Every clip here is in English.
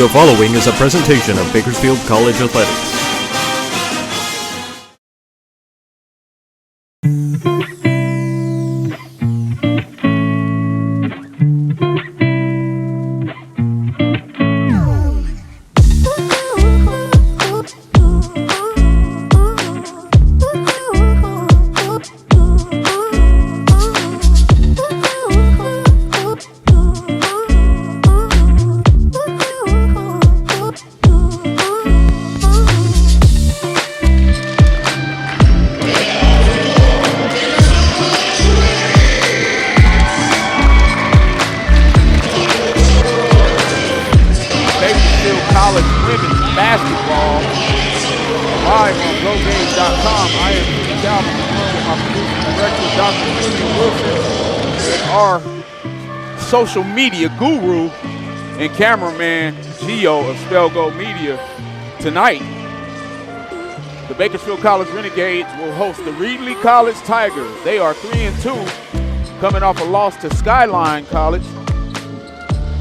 The following is a presentation of Bakersfield College Athletics. College women's basketball live on GoGames.com. I am Steve Calvin with my producer director, Dr. Julian Wilson, and our social media guru and cameraman, Gio of Spellgo Media. Tonight, the Bakersfield College Renegades will host the Reedley College Tigers. They are 3-2, coming off a loss to Skyline College.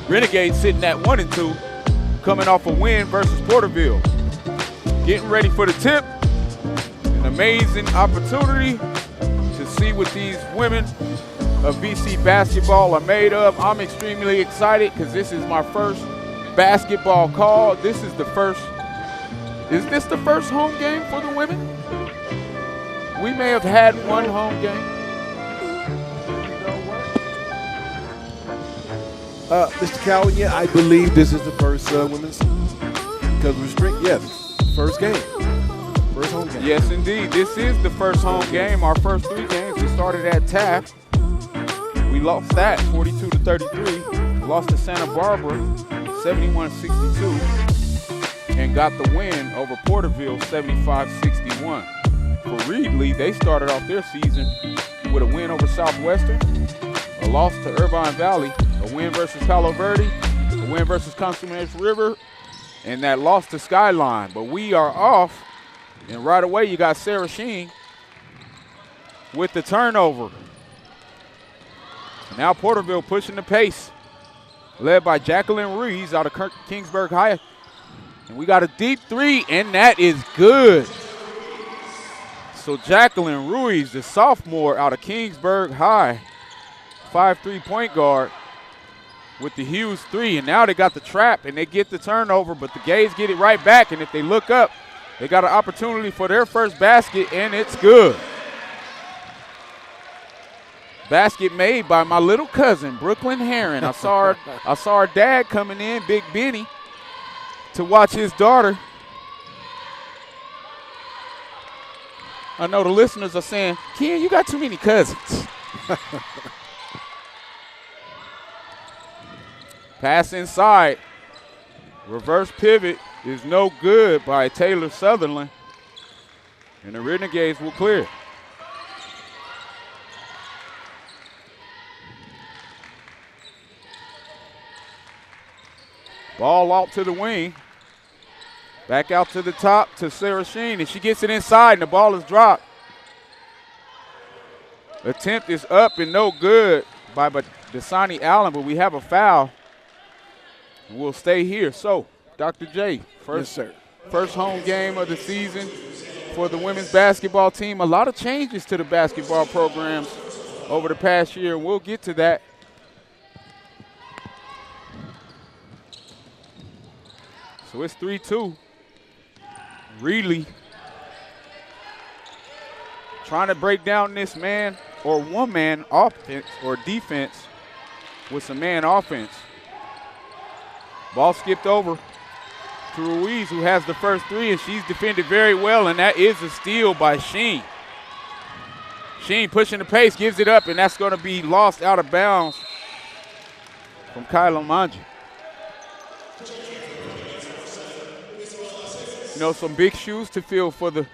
Renegades sitting at 1-2. Coming off a win versus Porterville. Getting ready for the tip. An amazing opportunity to see what these women of BC basketball are made of. I'm extremely excited because this is my first basketball call. Is this the first home game for the women? We may have had one home game. Mr. Cowan, yeah, I believe this is the first women's, because first game, first home game. Yes, indeed. This is the first home game. Our first three games, we started at Taft. We lost that 42-33. Lost to Santa Barbara 71-62, and got the win over Porterville 75-61. For Reedley, they started off their season with a win over Southwestern, a loss to Irvine Valley, a win versus Palo Verde, a win versus Consummation River, and that loss to Skyline. But we are off, and right away you got Sarah Sheen with the turnover. Now Porterville pushing the pace, led by Jacqueline Ruiz out of Kingsburg High. And we got a deep three, and that is good. So Jacqueline Ruiz, the sophomore out of Kingsburg High, 5'3" point guard, with the huge three, and now they got the trap and they get the turnover, but the Gays get it right back, and if they look up, they got an opportunity for their first basket, and it's good. Basket made by my little cousin, Brooklyn Herron. I saw her dad coming in, Big Benny, to watch his daughter. I know the listeners are saying, Ken, you got too many cousins. Pass inside. Reverse pivot is no good by Taylor Sutherland. And the Renegades will clear. Ball out to the wing. Back out to the top to Sarah Sheen, and she gets it inside, and the ball is dropped. Attempt is up and no good by Dasani Allen, but we have a foul. We'll stay here. So, Dr. J, first home game of the season for the women's basketball team. A lot of changes to the basketball programs over the past year. We'll get to that. So it's 3-2. Reedley trying to break down this man or one-man offense or defense with some man offense. Ball skipped over to Ruiz, who has the first three, and she's defended very well, and that is a steal by Sheen. Sheen pushing the pace, gives it up, and that's going to be lost out of bounds from Kyla Manji. You know, some big shoes to fill for the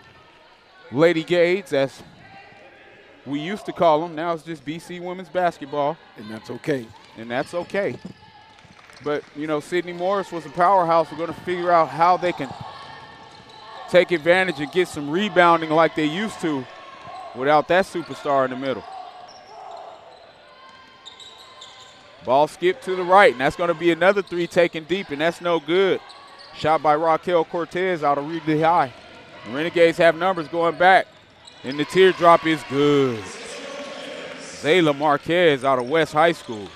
Lady Gades, as we used to call them. Now it's just BC women's basketball. And that's okay. And that's okay. But, you know, Sydney Morris was a powerhouse. We're going to figure out how they can take advantage and get some rebounding like they used to without that superstar in the middle. Ball skipped to the right, and that's going to be another three taken deep, and that's no good. Shot by Raquel Cortez out of Reedley High. The Renegades have numbers going back, and the teardrop is good. Zayla Marquez out of West High School.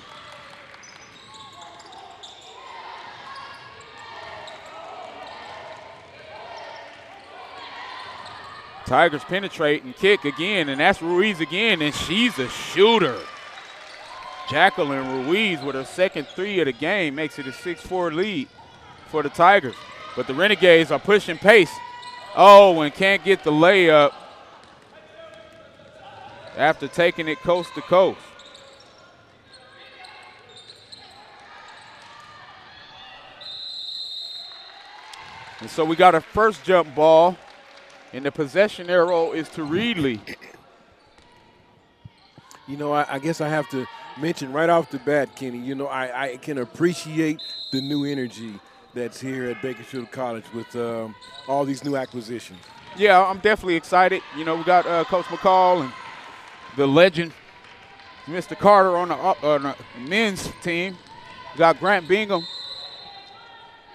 Tigers penetrate and kick again, and that's Ruiz again, and she's a shooter. Jacqueline Ruiz with her second three of the game makes it a 6-4 lead for the Tigers. But the Renegades are pushing pace. Oh, and can't get the layup after taking it coast to coast. And so we got a first jump ball, and the possession arrow is to Reedley. You know, I guess I have to mention right off the bat, Kenny, you know, I can appreciate the new energy that's here at Bakersfield College with all these new acquisitions. Yeah, I'm definitely excited. You know, we got Coach McCall and the legend, Mr. Carter on the men's team. We got Grant Bingham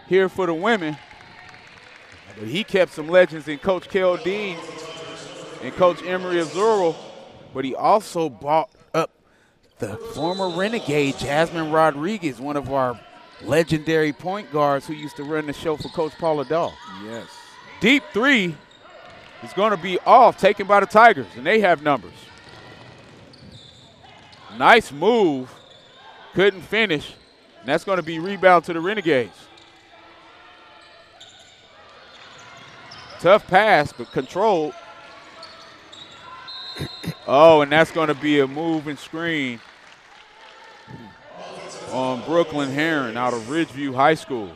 here for the women. But he kept some legends in Coach Kel Dean and Coach Emery Azurro. But he also brought up the former Renegade, Jasmine Rodriguez, one of our legendary point guards who used to run the show for Coach Paula Dahl. Yes. Deep three is going to be off, taken by the Tigers, and they have numbers. Nice move. Couldn't finish. And that's going to be rebound to the Renegades. Tough pass, but controlled. Oh, and that's going to be a move and screen on Brooklyn Heron out of Ridgeview High School.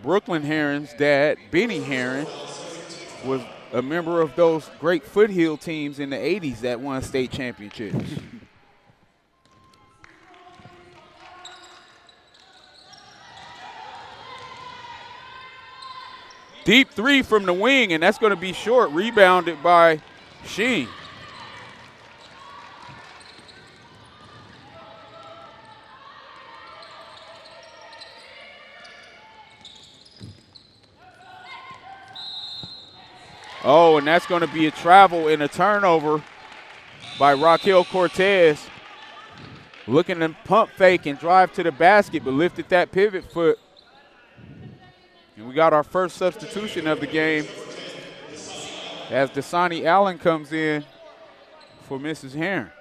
Brooklyn Heron's dad, Benny Heron, was a member of those great foothill teams in the 80s that won state championships. Deep three from the wing, and that's going to be short, rebounded by Sheen. Oh, and that's going to be a travel and a turnover by Raquel Cortez. Looking to pump fake and drive to the basket, but lifted that pivot foot. And we got our first substitution of the game as Dasani Allen comes in for Mrs. Heron.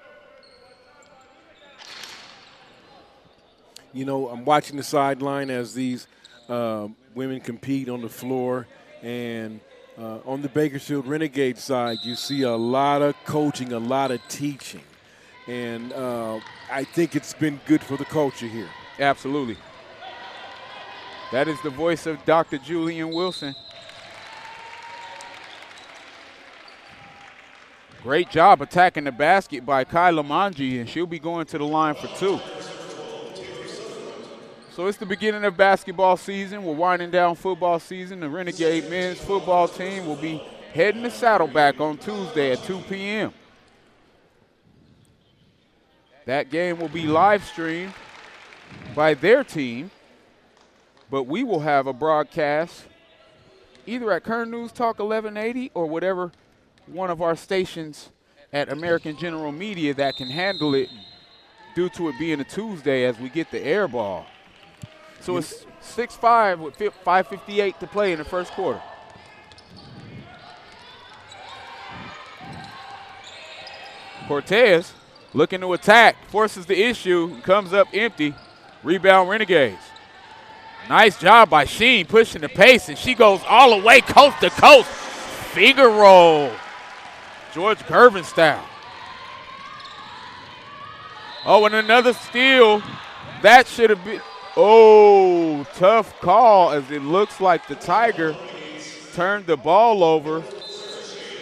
You know, I'm watching the sideline as these women compete on the floor, and on the Bakersfield Renegade side, you see a lot of coaching, a lot of teaching. And I think it's been good for the culture here. Absolutely. That is the voice of Dr. Julian Wilson. Great job attacking the basket by Kyla Manji, and she'll be going to the line for two. So it's the beginning of basketball season. We're winding down football season. The Renegade men's football team will be heading to Saddleback on Tuesday at 2 p.m. That game will be live streamed by their team, but we will have a broadcast either at Kern News Talk 1180 or whatever one of our stations at American General Media that can handle it due to it being a Tuesday as we get the air ball. So it's 6-5 with 5:58 to play in the first quarter. Cortez looking to attack, forces the issue, comes up empty. Rebound Renegades. Nice job by Sheen pushing the pace, and she goes all the way coast to coast. Finger roll. George Gervin style. Oh, and another steal. That should have been, oh, tough call as it looks like the Tiger turned the ball over.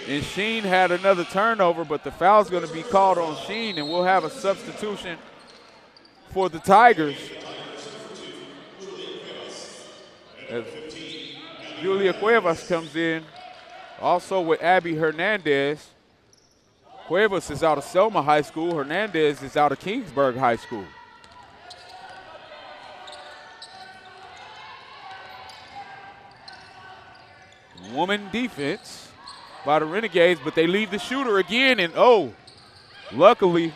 And Sheen had another turnover, but the foul's going to be called on Sheen, and we'll have a substitution for the Tigers. As Julia Cuevas comes in, also with Abby Hernandez. Cuevas is out of Selma High School. Hernandez is out of Kingsburg High School. Woman defense by the Renegades, but they leave the shooter again, and luckily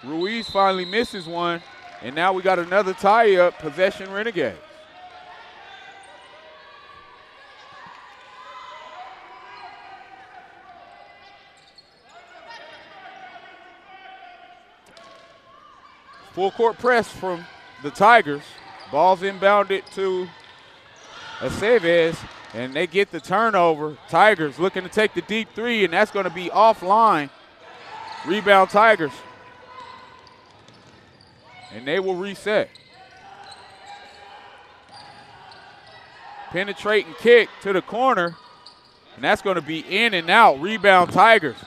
Ruiz finally misses one, and now we got another tie-up, possession Renegades. Full court press from the Tigers. Ball's inbounded to Aceves, and they get the turnover. Tigers looking to take the deep three, and that's going to be offline. Rebound Tigers. And they will reset. Penetrating kick to the corner, and that's going to be in and out. Rebound Tigers.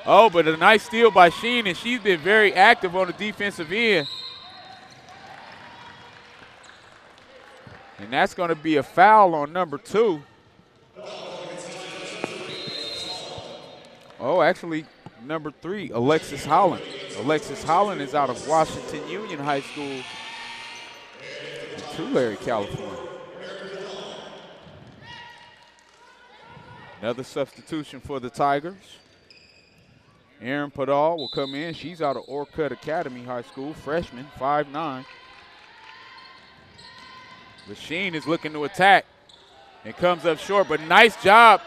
Oh, but a nice steal by Sheen, and she's been very active on the defensive end. And that's going to be a foul on number 2. Oh, actually, number 3, Alexis Holland. Alexis Holland is out of Washington Union High School in Tulare, California. Another substitution for the Tigers. Erin Padal will come in. She's out of Orcutt Academy High School, freshman, 5'9". Machine is looking to attack and comes up short, but nice job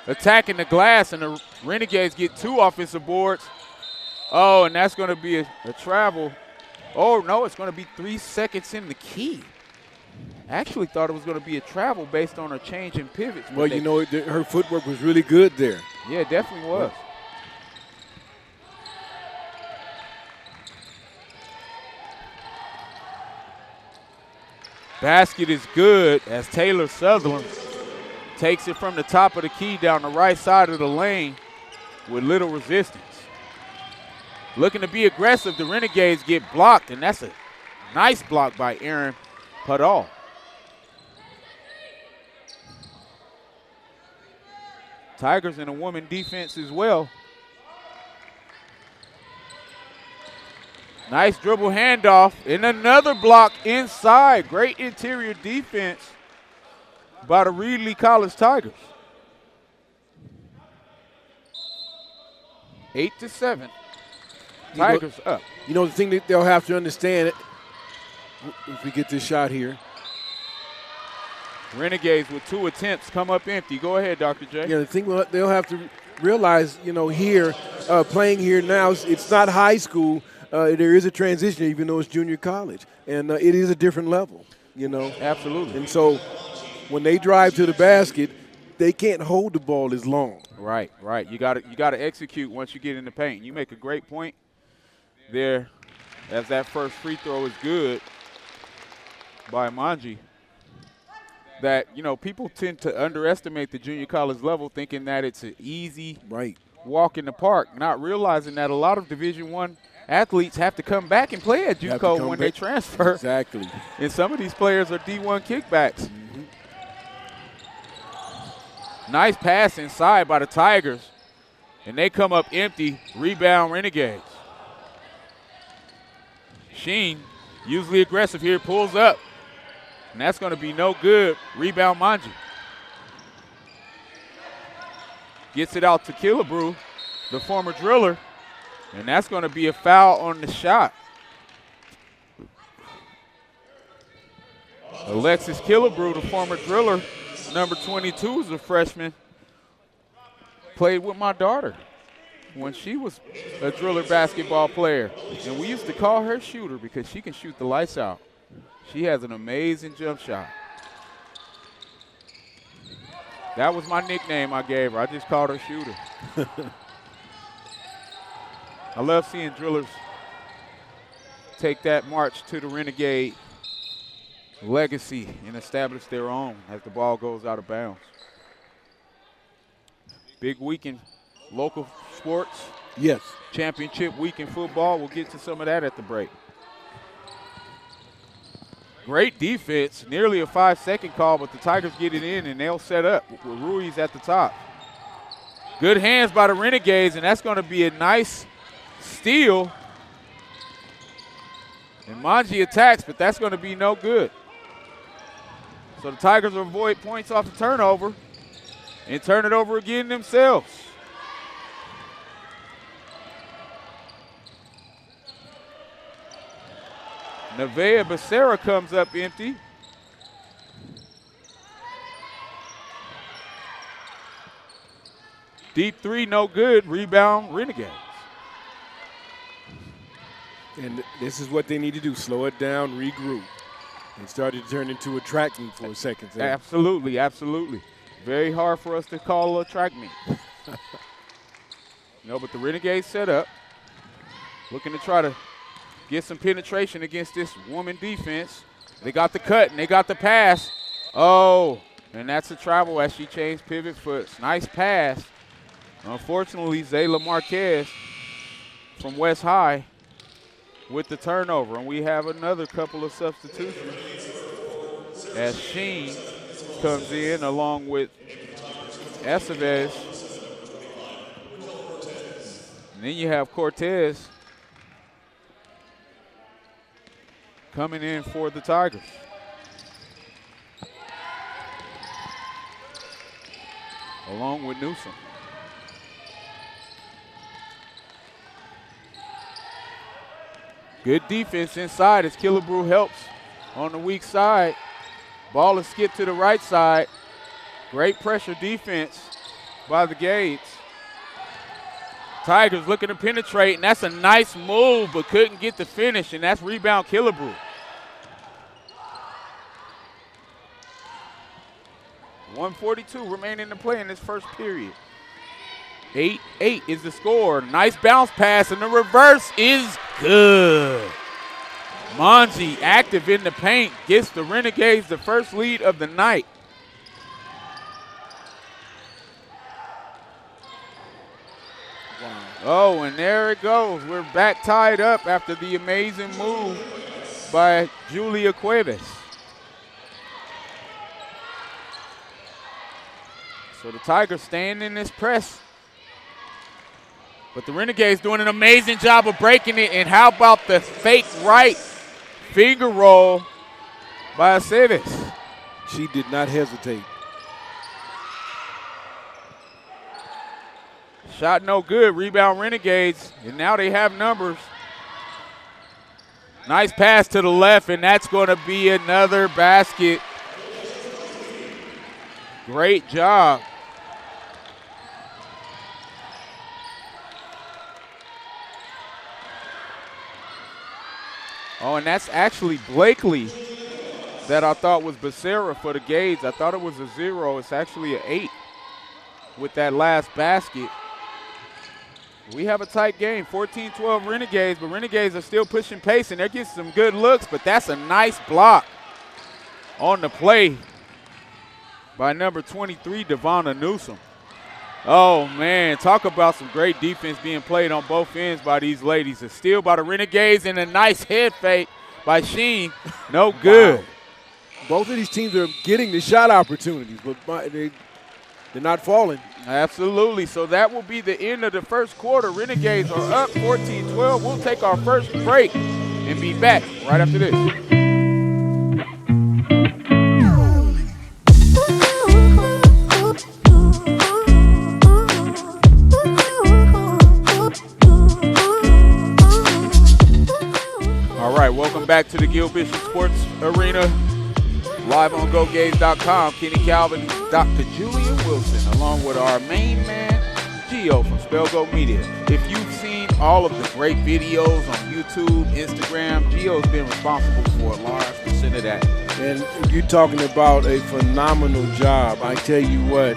attacking the glass, and the Renegades get 2 offensive boards. Oh, and that's going to be a travel. Oh, no, it's going to be 3 seconds in the key. Actually thought it was going to be a travel based on her change in pivots. Well, you know, her footwork was really good there. Yeah, it definitely was. Basket is good as Taylor Sutherland takes it from the top of the key down the right side of the lane with little resistance. Looking to be aggressive, the Renegades get blocked, and that's a nice block by Erin Padal. Tigers in a woman defense as well. Nice dribble handoff, and another block inside. Great interior defense by the Reedley College Tigers. 8-7. Tigers up. You know, the thing that they'll have to understand, if we get this shot here. Renegades with 2 attempts come up empty. Go ahead, Dr. J. Yeah, the thing they'll have to realize, you know, here, playing here now, it's not high school. There is a transition, even though it's junior college, and it is a different level, you know. Absolutely. And so when they drive to the basket, they can't hold the ball as long. Right, right. You got to execute once you get in the paint. You make a great point there, as that first free throw is good by Manji. That, you know, people tend to underestimate the junior college level, thinking that it's an easy walk in the park, not realizing that a lot of Division I athletes have to come back and play at JUCO when they transfer. Exactly. And some of these players are D1 kickbacks. Mm-hmm. Nice pass inside by the Tigers, and they come up empty. Rebound Renegades. Sheen, usually aggressive here, pulls up, and that's going to be no good. Rebound Manji. Gets it out to Killebrew, the former driller, and that's going to be a foul on the shot. Alexis Killebrew, the former driller, number 22, is a freshman. Played with my daughter when she was a driller basketball player. And we used to call her Shooter because she can shoot the lights out. She has an amazing jump shot. That was my nickname I gave her. I just called her Shooter. I love seeing drillers take that march to the Renegade legacy and establish their own as the ball goes out of bounds. Big week in local sports. Yes. Championship week in football. We'll get to some of that at the break. Great defense. Nearly a 5-second call, but the Tigers get it in, and they'll set up with Ruiz at the top. Good hands by the Renegades, and that's going to be a nice steal. And Manji attacks, but that's going to be no good. So the Tigers will avoid points off the turnover and turn it over again themselves. Nevaeh Becerra comes up empty. Deep three, no good. Rebound, Renegades. And this is what they need to do, slow it down, regroup. It started to turn into a track meet for a second there. Absolutely, absolutely. Very hard for us to call a track meet. No, but the Renegades set up, looking to try to get some penetration against this woman defense. They got the cut and they got the pass. Oh, and that's a travel as she changed pivot foots. Nice pass. Unfortunately, Zayla Marquez from West High with the turnover, and we have another couple of substitutions as Sheen comes in along with Aceves. And then you have Cortez coming in for the Tigers. Along with Newsom. Good defense inside as Killebrew helps on the weak side. Ball is skipped to the right side. Great pressure defense by the Gades. Tigers looking to penetrate, and that's a nice move, but couldn't get the finish, and that's rebound Killebrew. .142 remaining to play in this first period. 8-8 is the score. Nice bounce pass, and the reverse is good. Manji active in the paint, gets the Renegades the first lead of the night. Wow. Oh, and there it goes. We're back tied up after the amazing move by Julia Cuevas. So the Tigers staying in this press. But the Renegades doing an amazing job of breaking it. And how about the fake right finger roll by Aceves? She did not hesitate. Shot no good. Rebound Renegades. And now they have numbers. Nice pass to the left, and that's going to be another basket. Great job. Oh, and that's actually Blakely that I thought was Becerra for the Gades. I thought it was a 0. It's actually an 8 with that last basket. We have a tight game, 14-12 Renegades, but Renegades are still pushing pace, and they're getting some good looks, but that's a nice block on the play by number 23, Devonna Newsom. Oh, man, talk about some great defense being played on both ends by these ladies. A steal by the Renegades and a nice head fake by Sheen. No good. Wow. Both of these teams are getting the shot opportunities, but they're not falling. Absolutely. So that will be the end of the first quarter. Renegades are up 14-12. We'll take our first break and be back right after this. All right, welcome back to the Gil Bishop Sports Arena. Live on GoGays.com. Kenny Calvin, Dr. Julian Wilson, along with our main man, Gio from Spellgo Media. If you've seen all of the great videos on YouTube, Instagram, Gio's been responsible for a large percent of that. And you're talking about a phenomenal job. I tell you what,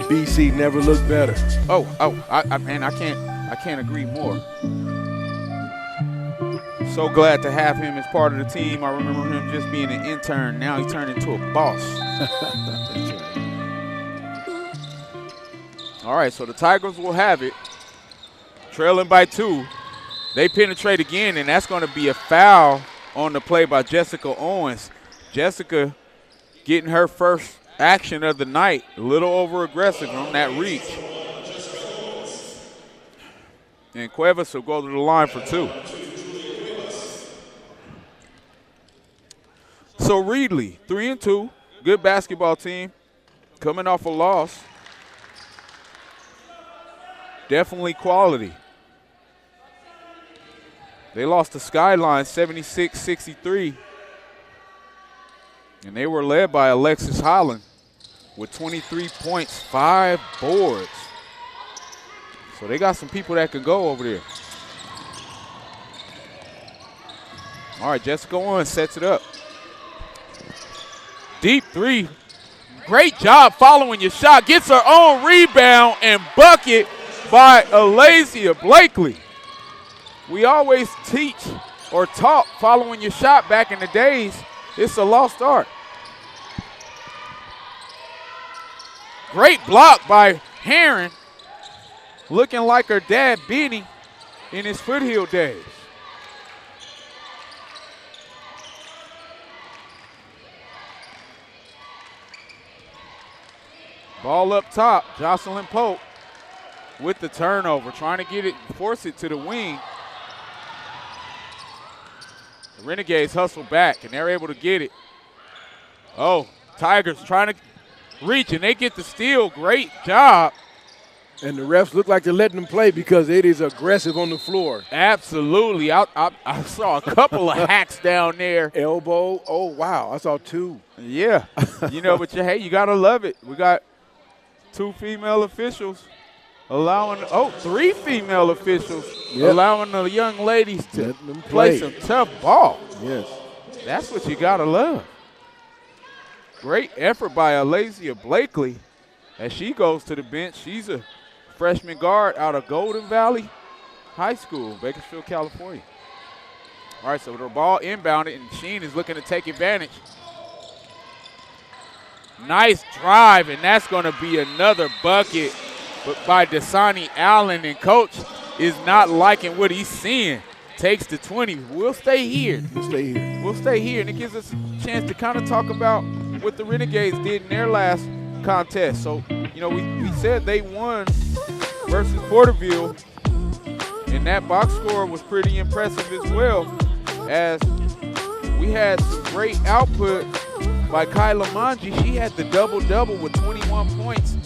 BC never looked better. I can't agree more. So glad to have him as part of the team. I remember him just being an intern. Now he turned into a boss. All right, so the Tigers will have it. Trailing by 2. They penetrate again, and that's going to be a foul on the play by Jessica Owens. Jessica getting her first action of the night. A little over-aggressive on that reach. And Cuevas will go to the line for 2. So Reedley, 3-2, good basketball team, coming off a loss. Definitely quality. They lost to Skyline 76-63. And they were led by Alexis Holland with 23 points, 5 boards. So they got some people that can go over there. All right, Jessica Owens sets it up. Deep 3. Great job following your shot. Gets her own rebound and bucket by Analicia Blakely. We always teach or taught following your shot back in the days. It's a lost art. Great block by Heron, looking like her dad Benny in his foothill days. Ball up top, Jocelyn Pope with the turnover, trying to get it, force it to the wing. The Renegades hustle back, and they're able to get it. Oh, Tigers trying to reach, and they get the steal. Great job. And the refs look like they're letting them play because it is aggressive on the floor. Absolutely. I saw a couple of hacks down there. Elbow. Oh, wow. I saw 2. Yeah. But hey, you got to love it. We got 2 female officials allowing, 3 female officials allowing the young ladies to play some tough ball. Yes. That's what you got to love. Great effort by Analicia Blakely as she goes to the bench. She's a freshman guard out of Golden Valley High School, Bakersfield, California. All right, so the ball inbounded, and Sheen is looking to take advantage. Nice drive, and that's going to be another bucket by Dasani Allen, and Coach is not liking what he's seeing. Takes the 20. We'll stay here. We'll stay here, and it gives us a chance to kind of talk about what the Renegades did in their last contest. So, we said they won versus Porterville, and that box score was pretty impressive as well, as we had some great output by Kyla Manji. She had the double-double with 21 points,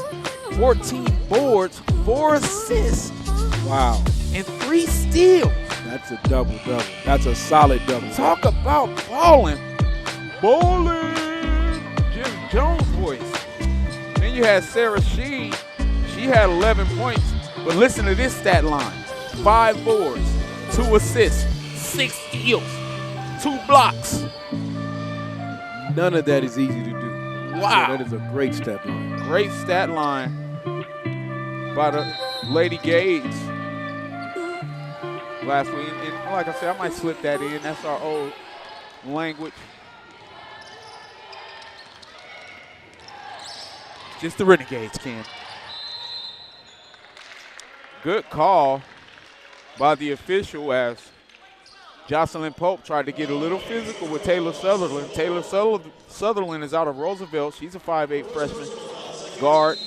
14 boards, 4 assists. Wow. And 3 steals. That's a double-double. That's a solid double. Talk about balling. Bowling. Jim Jones voice. Then you had Sarah Sheen. She had 11 points. But listen to this stat line. 5 boards, 2 assists, 6 steals, 2 blocks. None of that is easy to do. Wow. So that is a great stat line. Great stat line by the Lady Gades last week. And like I said, I might slip that in. That's our old language. Just the Renegades can. Good call by the official as Jocelyn Pope tried to get a little physical with Taylor Sutherland. Taylor Sutherland is out of Roosevelt. She's a 5'8" freshman guard.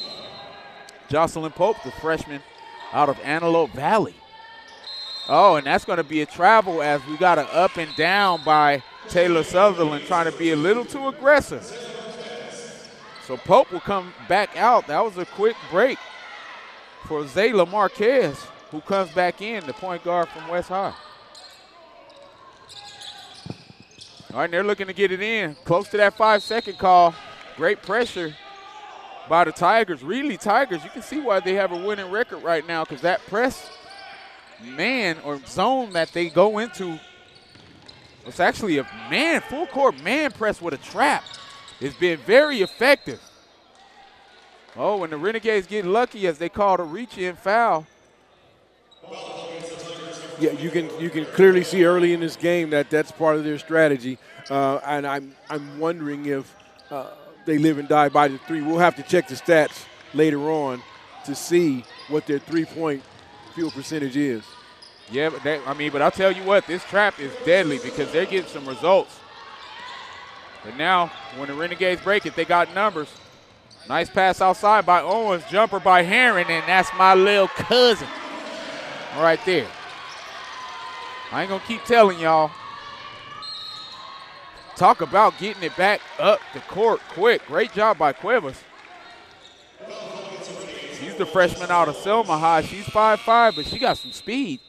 Jocelyn Pope, the freshman out of Antelope Valley. Oh, and that's going to be a travel as we got an up and down by Taylor Sutherland trying to be a little too aggressive. So Pope will come back out. That was a quick break for Zayla Marquez, who comes back in, the point guard from West High. All right, and they're looking to get it in. Close to that 5-second call. Great pressure by the Tigers. Reedley Tigers, you can see why they have a winning record right now, because that press man or zone that they go into, it's actually a man, full court man press with a trap. It's been very effective. Oh, and the Renegades get lucky as they called a reach-in foul. Yeah, you can clearly see early in this game that that's part of their strategy, and I'm wondering if they live and die by the 3. We'll have to check the stats later on to see what their 3-point field percentage is. Yeah, but I'll tell you what, this trap is deadly because they're getting some results. But now, when the Renegades break it, they got numbers. Nice pass outside by Owens. Jumper by Herring, and that's my little cousin right there. I ain't going to keep telling y'all. Talk about getting it back up the court quick. Great job by Cuevas. She's the freshman out of Selma High. She's 5'5", but she got some speed.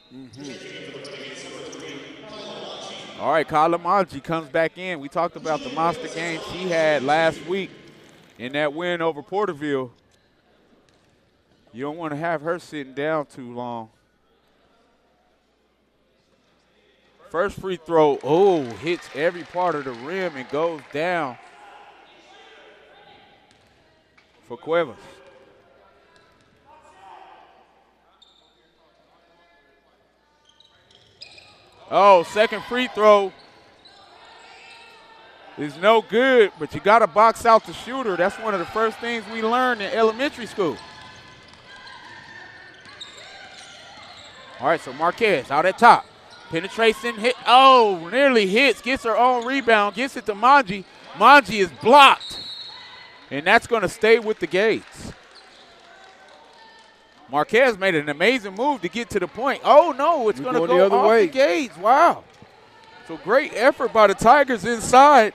All right, Kyla Maji comes back in. We talked about the monster game she had last week in that win over Porterville. You don't want to have her sitting down too long. First free throw, hits every part of the rim and goes down for Cuevas. Second free throw is no good, but you got to box out the shooter. That's one of the first things we learned in elementary school. All right, so Marquez out at top. Penetration, hit, nearly hits, gets her own rebound, gets it to Manji. Manji is blocked, and that's going to stay with the Gates. Marquez made an amazing move to get to the point. Oh, no, it's going to go off the Gates. Wow. So great effort by the Tigers inside.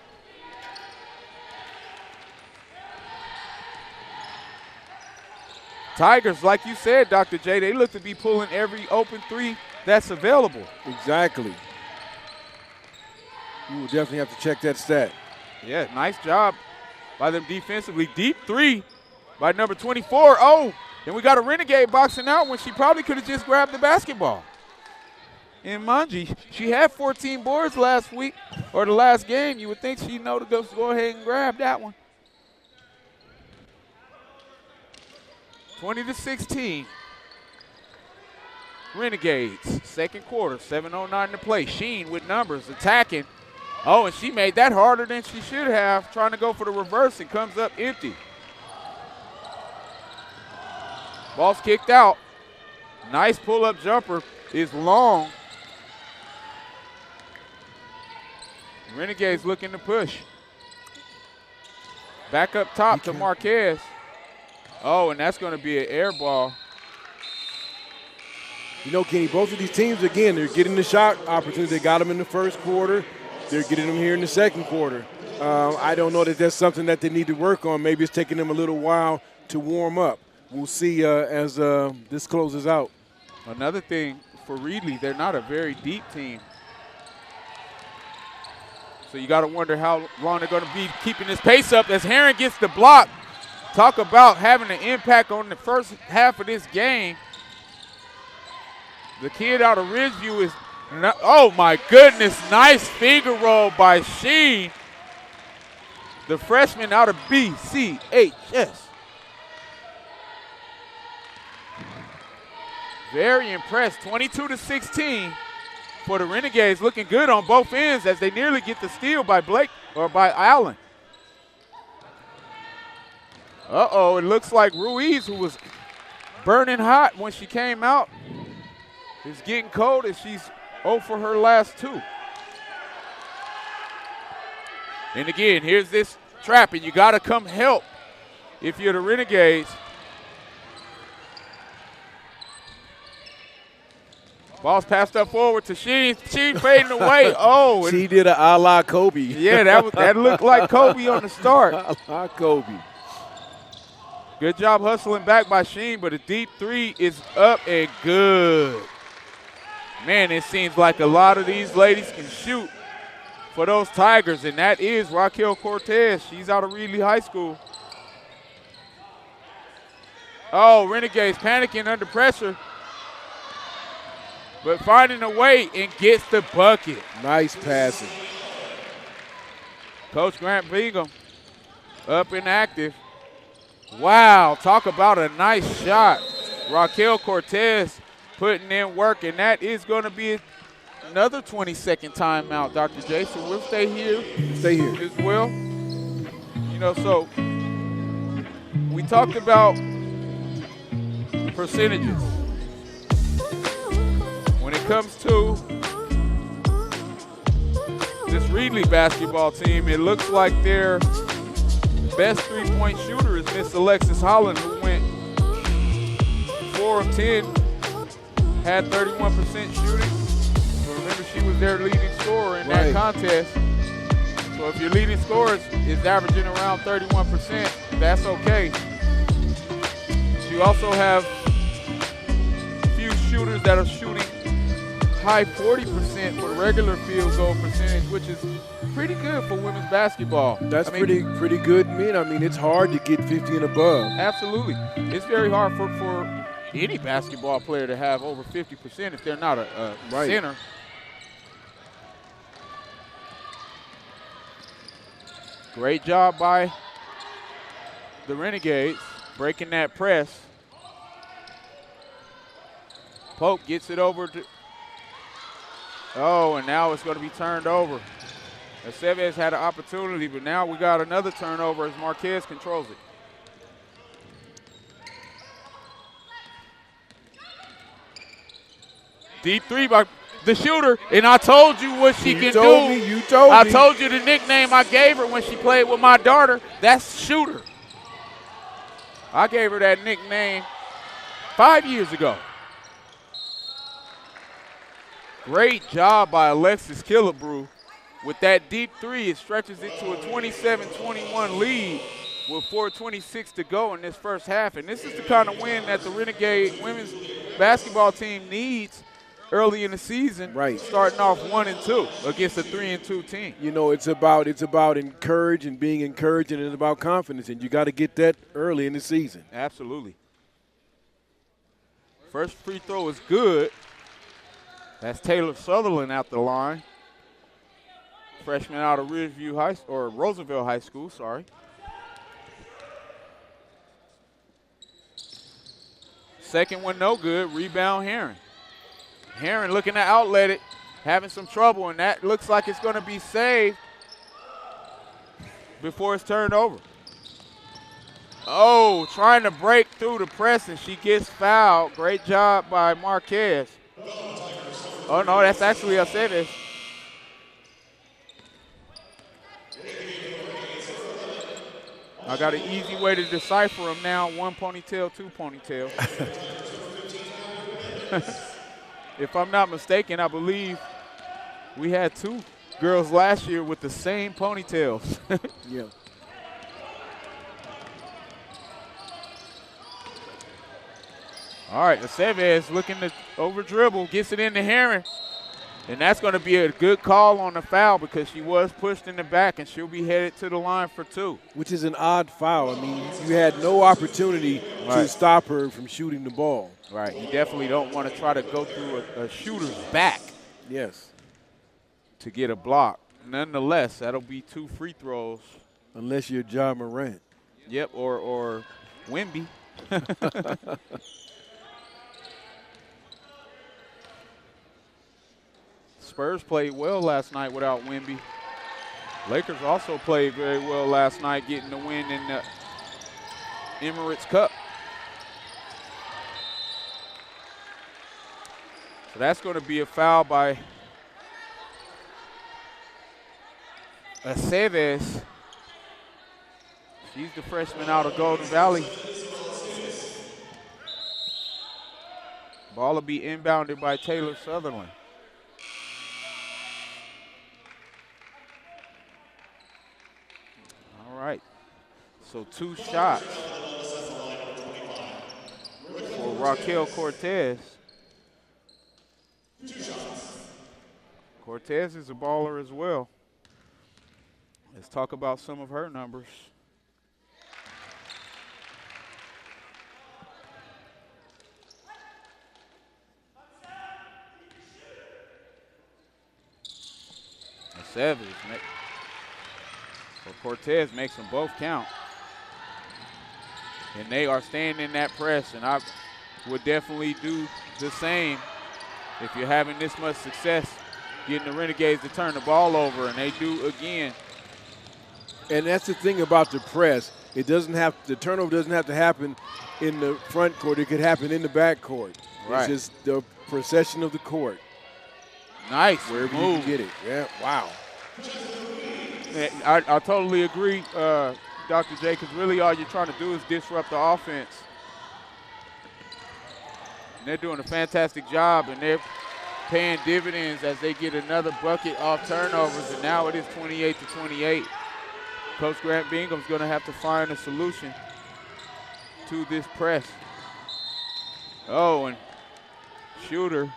Tigers, like you said, Dr. J, they look to be pulling every open three that's available. Exactly. You will definitely have to check that stat. Yeah, nice job by them defensively. Deep three by number 24. And we got a Renegade boxing out when she probably could have just grabbed the basketball. And Manji, she had 14 boards last week or the last game. You would think she'd know to go ahead and grab that one. 20-16. Renegades, second quarter, 7:09 to play. Sheen with numbers, attacking. And she made that harder than she should have, trying to go for the reverse and comes up empty. Ball's kicked out. Nice pull-up jumper is long. Renegades looking to push. Back up top to Marquez. And that's going to be an air ball. You know, Kenny, both of these teams, again, they're getting the shot opportunity. They got them in the first quarter. They're getting them here in the second quarter. I don't know that that's something that they need to work on. Maybe it's taking them a little while to warm up. We'll see as this closes out. Another thing for Reedley, they're not a very deep team. So you got to wonder how long they're going to be keeping this pace up as Herring gets the block. Talk about having an impact on the first half of this game. The kid out of Ridgeview is, oh my goodness, nice finger roll by Sheen. The freshman out of BCHS. Very impressed, 22-16 for the Renegades, looking good on both ends as they nearly get the steal by Blake or by Allen. It looks like Ruiz, who was burning hot when she came out, is getting cold as she's 0 for her last 2. And again, here's this trap, and you got to come help if you're the Renegades. Ball's passed up forward to Sheen. Sheen fading away. She did a la Kobe. Yeah, that looked like Kobe on the start. A la Kobe. Good job hustling back by Sheen, but a deep three is up and good. Man, it seems like a lot of these ladies can shoot for those Tigers, and that is Raquel Cortez. She's out of Reedley High School. Renegades panicking under pressure, but finding a way and gets the bucket. Nice passing. Coach Grant Bingham up and active. Wow, talk about a nice shot. Raquel Cortez putting in work, and that is going to be another 20-second timeout, Dr. J. So we'll stay here. Stay here. As well. So we talked about percentages. When it comes to this Reedley basketball team, it looks like they're best three-point shooter is Miss Alexis Holland, who went 4 of 10, had 31% shooting. So remember, she was their leading scorer in that contest. So if your leading scorer is averaging around 31%, that's okay. You also have a few shooters that are shooting high 40% for the regular field goal percentage, which is pretty good for women's basketball. That's pretty good, man. I mean, it's hard to get 50 and above. Absolutely. It's very hard for any basketball player to have over 50% if they're not a center. Great job by the Renegades breaking that press. Pope gets it over to, and now it's going to be turned over. Aceves had an opportunity, but now we got another turnover as Marquez controls it. Deep three by the shooter, and I told you what she can do. You told me. I told you the nickname I gave her when she played with my daughter. That's Shooter. I gave her that nickname 5 years ago. Great job by Alexis Killebrew. With that deep three, it stretches it to a 27-21 lead with 4:26 to go in this first half. And this is the kind of win that the Renegade women's basketball team needs early in the season, starting off 1-2 against a 3-2 team. You know, it's about encourage and being encouraged, and it's about confidence, and you got to get that early in the season. Absolutely. First free throw is good. That's Taylor Sutherland at the line. Freshman out of Roosevelt High School, sorry. Second one no good, rebound Herron. Herron looking to outlet it, having some trouble, and that looks like it's going to be saved before it's turned over. Oh, trying to break through the press, and she gets fouled. Great job by Marquez. Oh, no, that's actually Aceves. I got an easy way to decipher them now. 1 ponytail, 2 ponytail. If I'm not mistaken, I believe we had 2 girls last year with the same ponytails. Yeah. All right, Aceves looking to over-dribble, gets it into Herron. And that's going to be a good call on the foul because she was pushed in the back, and she'll be headed to the line for 2. Which is an odd foul. I mean, you had no opportunity to stop her from shooting the ball. Right. You definitely don't want to try to go through a shooter's back. Yes. To get a block. Nonetheless, that'll be 2 free throws. Unless you're Ja Morant. Yep, or Wemby. Spurs played well last night without Wemby. Lakers also played very well last night, getting the win in the Emirates Cup. So that's going to be a foul by Aceves. She's the freshman out of Golden Valley. Ball will be inbounded by Taylor Sutherland. All right, so 2 shots for Raquel Cortez. Cortez is a baller as well. Let's talk about some of her numbers. Cortez makes them both count. And they are staying in that press, and I would definitely do the same if you're having this much success getting the Renegades to turn the ball over, and they do again. And that's the thing about the press. It doesn't have, the turnover doesn't have to happen in the front court. It could happen in the back court. Right. It's just the procession of the court. Nice. Wherever you can get it. Yeah, wow. I totally agree Dr. J, because really all you're trying to do is disrupt the offense. And they're doing a fantastic job, and they're paying dividends as they get another bucket off turnovers, and now it is 28-28. Coach Grant Bingham's going to have to find a solution to this press. Oh, and shooter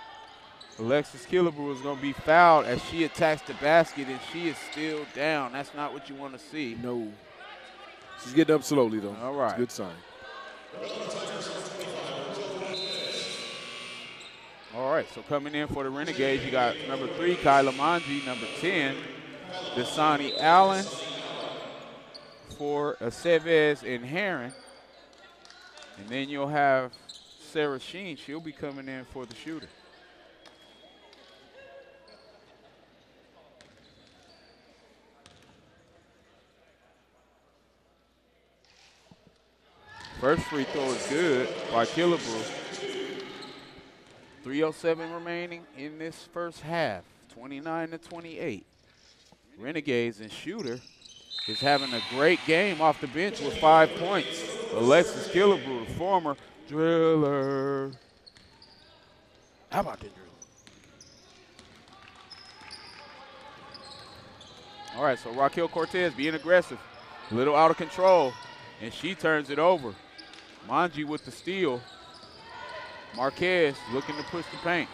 Alexis Killebrew is going to be fouled as she attacks the basket, and she is still down. That's not what you want to see. No. She's getting up slowly, though. All right. It's a good sign. All right, so coming in for the Renegades, you got number 3, Kyla Manji, number 10, Dasani Allen for Aceves and Herron. And then you'll have Sarah Sheen. She'll be coming in for the shooter. First free throw is good by Killebrew. 3:07 remaining in this first half, 29-28. Renegades and shooter is having a great game off the bench with 5 points. Alexis Killebrew, the former driller. How about that drill? All right, so Raquel Cortez being aggressive, a little out of control, and she turns it over. Manji with the steal. Marquez looking to push the paint.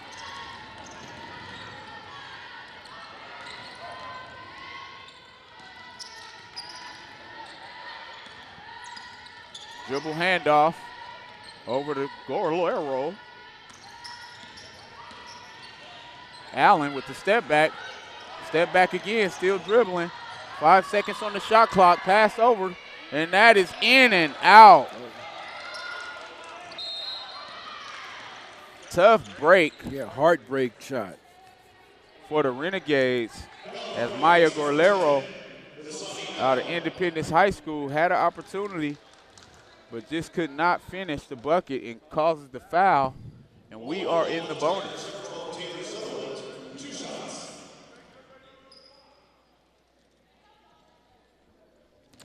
Dribble handoff over to Gorlero. Allen with the step back. Step back again, still dribbling. 5 seconds on the shot clock, pass over, and that is in and out. Tough break. Yeah, heartbreak shot. For the Renegades, as Maya Gorlero out of Independence High School had an opportunity, but just could not finish the bucket and causes the foul, and we are in the bonus.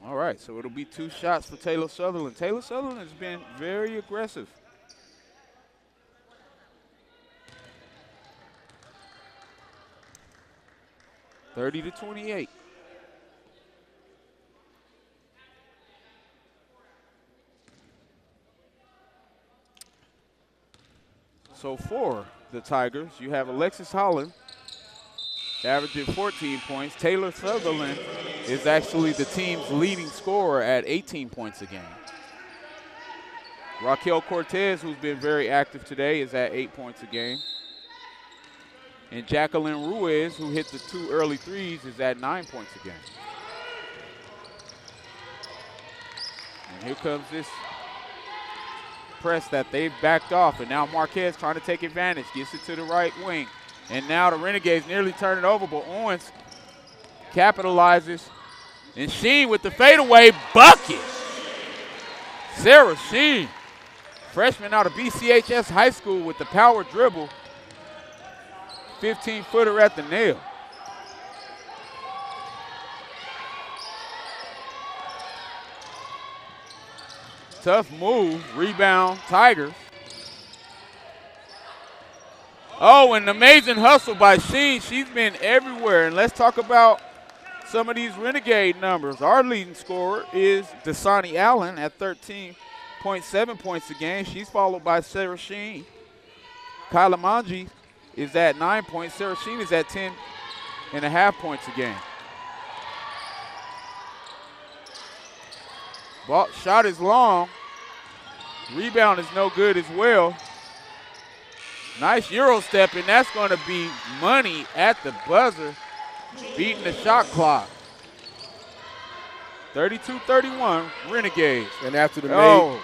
All right, so it'll be 2 shots for Taylor Sutherland. Taylor Sutherland has been very aggressive. (30-28). So for the Tigers, you have Alexis Holland averaging 14 points. Taylor Sutherland is actually the team's leading scorer at 18 points a game. Raquel Cortez, who's been very active today, is at 8 points a game. And Jacqueline Ruiz, who hit the 2 early threes, is at 9 points a game. And here comes this press that they've backed off, and now Marquez trying to take advantage, gets it to the right wing. And now the Renegades nearly turn it over, but Owens capitalizes. And Sheen with the fadeaway bucket. Sarah Sheen, freshman out of BCHS High School with the power dribble. 15-footer at the nail. Tough move, rebound, Tigers. Oh, an amazing hustle by Sheen. She's been everywhere. And let's talk about some of these Renegade numbers. Our leading scorer is Dasani Allen at 13.7 points a game. She's followed by Sarah Sheen. Kyla Manji is at 9 points. Sarah Sheen is at 10.5 points a game. Ball, shot is long. Rebound is no good as well. Nice Euro step, and that's going to be money at the buzzer, beating the shot clock. 32-31, Renegades. And after the made,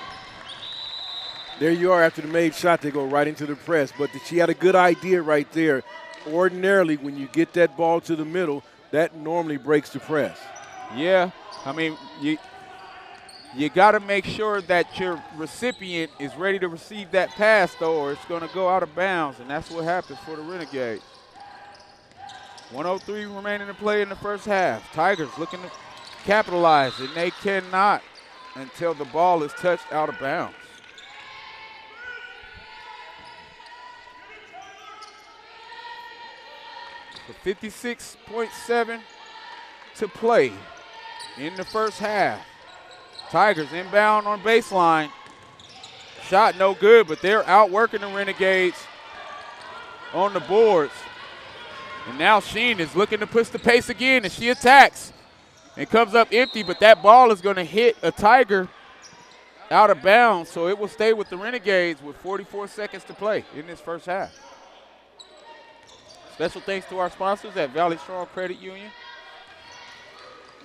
there you are, after the made shot, they go right into the press. But she had a good idea right there. Ordinarily, when you get that ball to the middle, that normally breaks the press. Yeah, I mean, you got to make sure that your recipient is ready to receive that pass, though, or it's going to go out of bounds, and that's what happens for the Renegades. 1:03 remaining to play in the first half. Tigers looking to capitalize, and they cannot until the ball is touched out of bounds. So 56.7 to play in the first half. Tigers inbound on baseline. Shot no good, but they're outworking the Renegades on the boards. And now Sheen is looking to push the pace again, and she attacks. And comes up empty, but that ball is going to hit a Tiger out of bounds, so it will stay with the Renegades with 44 seconds to play in this first half. Special thanks to our sponsors at Valley Strong Credit Union.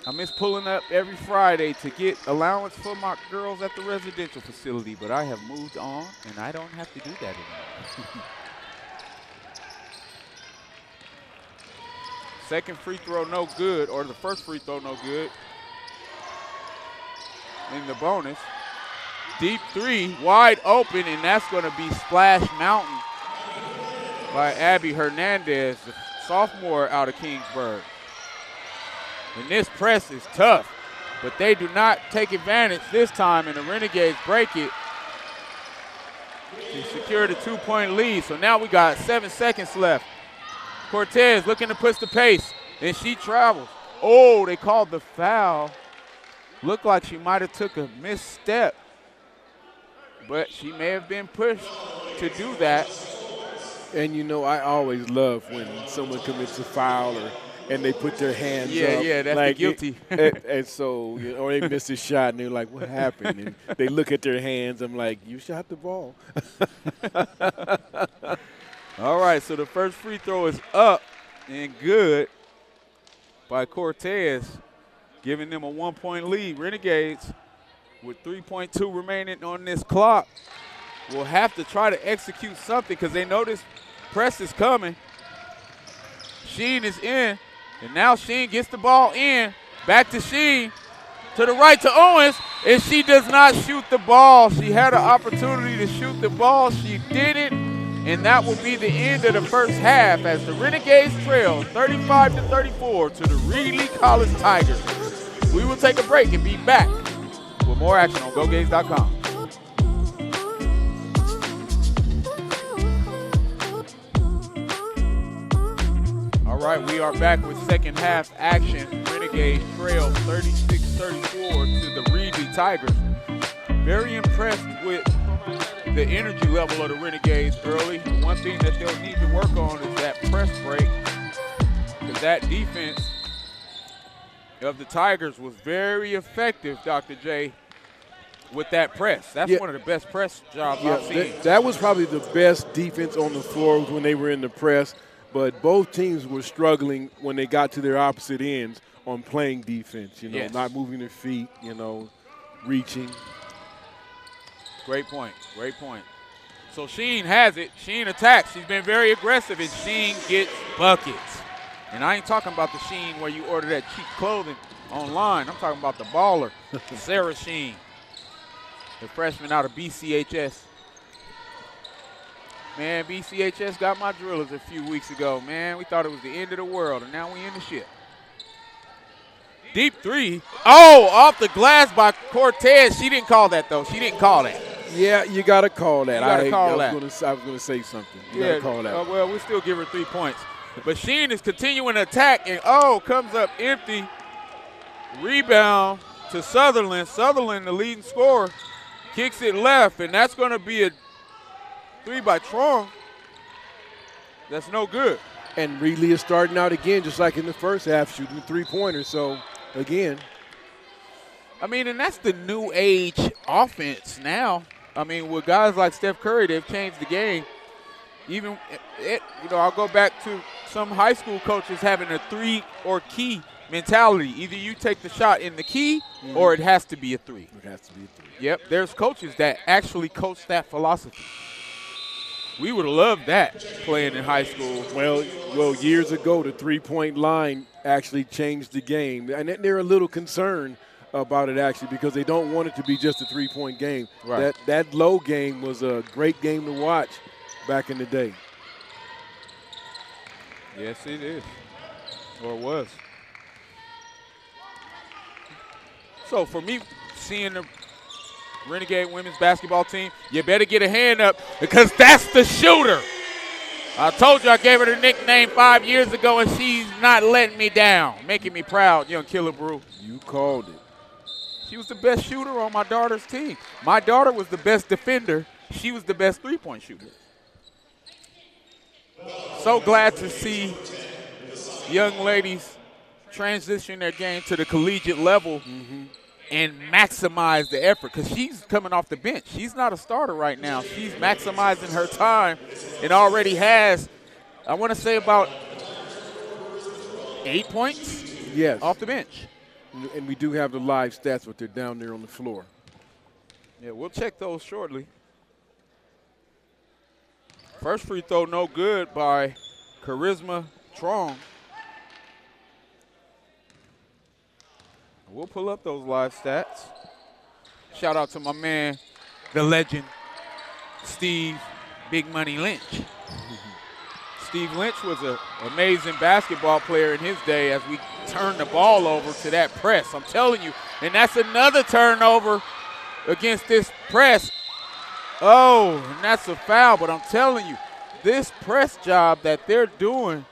I miss pulling up every Friday to get allowance for my girls at the residential facility, but I have moved on, and I don't have to do that anymore. Second free throw no good, or the first free throw no good. In the bonus. Deep three, wide open, and that's going to be Splash Mountain by Abby Hernandez, the sophomore out of Kingsburg. And this press is tough, but they do not take advantage this time, and the Renegades break it to secure the 2-point lead. So now we got 7 seconds left. Cortez looking to push the pace, and she travels. Oh, they called the foul. Looked like she might have took a misstep, but she may have been pushed to do that. And, you know, I always love when someone commits a foul and they put their hands up. Yeah, that's like the guilty. and so, you know, or they miss a shot, and they're like, what happened? And they look at their hands. I'm like, you shot the ball. All right, so the first free throw is up and good by Cortez, giving them a 1-point lead. Renegades, with 3.2 remaining on this clock, will have to try to execute something because they know this press is coming. Sheen is in, and now Sheen gets the ball in. Back to Sheen, to the right to Owens, and she does not shoot the ball. She had an opportunity to shoot the ball. She didn't. And that will be the end of the first half as the Renegades trail 35-34 to the Reedley College Tigers. We will take a break and be back with more action on GoGays.com. All right, we are back with second half action. Renegades trail 36-34 to the Reedley Tigers. Very impressed with the energy level of the Renegades early. One thing that they'll need to work on is that press break, because that defense of the Tigers was very effective, Dr. J, with that press. That's one of the best press jobs I've seen. That was probably the best defense on the floor when they were in the press, but both teams were struggling when they got to their opposite ends on playing defense, you know, not moving their feet, you know, reaching. Great point. Great point. So Sheen has it. Sheen attacks. She's been very aggressive, and Sheen gets buckets. And I ain't talking about the Sheen where you order that cheap clothing online. I'm talking about the baller, Sarah Sheen, the freshman out of BCHS. Man, BCHS got my drillers a few weeks ago, man. We thought it was the end of the world, and now we in the shit. Deep three. Oh, off the glass by Cortez. She didn't call that, though. She didn't call that. Yeah, you got to call that. I was going to say something. You got to call that. Well, we'll still give her 3 points. But Sheen is continuing to attack, and comes up empty. Rebound to Sutherland. Sutherland, the leading scorer, kicks it left, and that's going to be a 3 by Trong. That's no good. And Reedley is starting out again, just like in the first half, shooting 3-pointers. So, again. I mean, and that's the new age offense now. I mean, with guys like Steph Curry, they've changed the game. Even, I'll go back to some high school coaches having a 3 or key mentality. Either you take the shot in the key or it has to be a 3. It has to be a 3. Yep, there's coaches that actually coach that philosophy. We would have loved that playing in high school. Well, years ago, the 3-point line actually changed the game. And they're a little concerned about it, actually, because they don't want it to be just a 3-point game. Right. That low game was a great game to watch back in the day. Yes, it is. Or was. So for me, seeing the Renegade women's basketball team, you better get a hand up because that's the shooter. I told you I gave her the nickname 5 years ago, and she's not letting me down, making me proud, young Killebrew. You called it. She was the best shooter on my daughter's team. My daughter was the best defender. She was the best three-point shooter. So glad to see young ladies transition their game to the collegiate level and maximize the effort because she's coming off the bench. She's not a starter right now. She's maximizing her time and already has, I want to say, about 8 points off the bench. And we do have the live stats, but they're down there on the floor. Yeah, we'll check those shortly. First free throw no good by Charisma Trong. We'll pull up those live stats. Shout out to my man, the legend, Steve Big Money Lynch. Steve Lynch was an amazing basketball player in his day as we turned the ball over to that press. I'm telling you, and that's another turnover against this press. Oh, and that's a foul, but I'm telling you, this press job that they're doing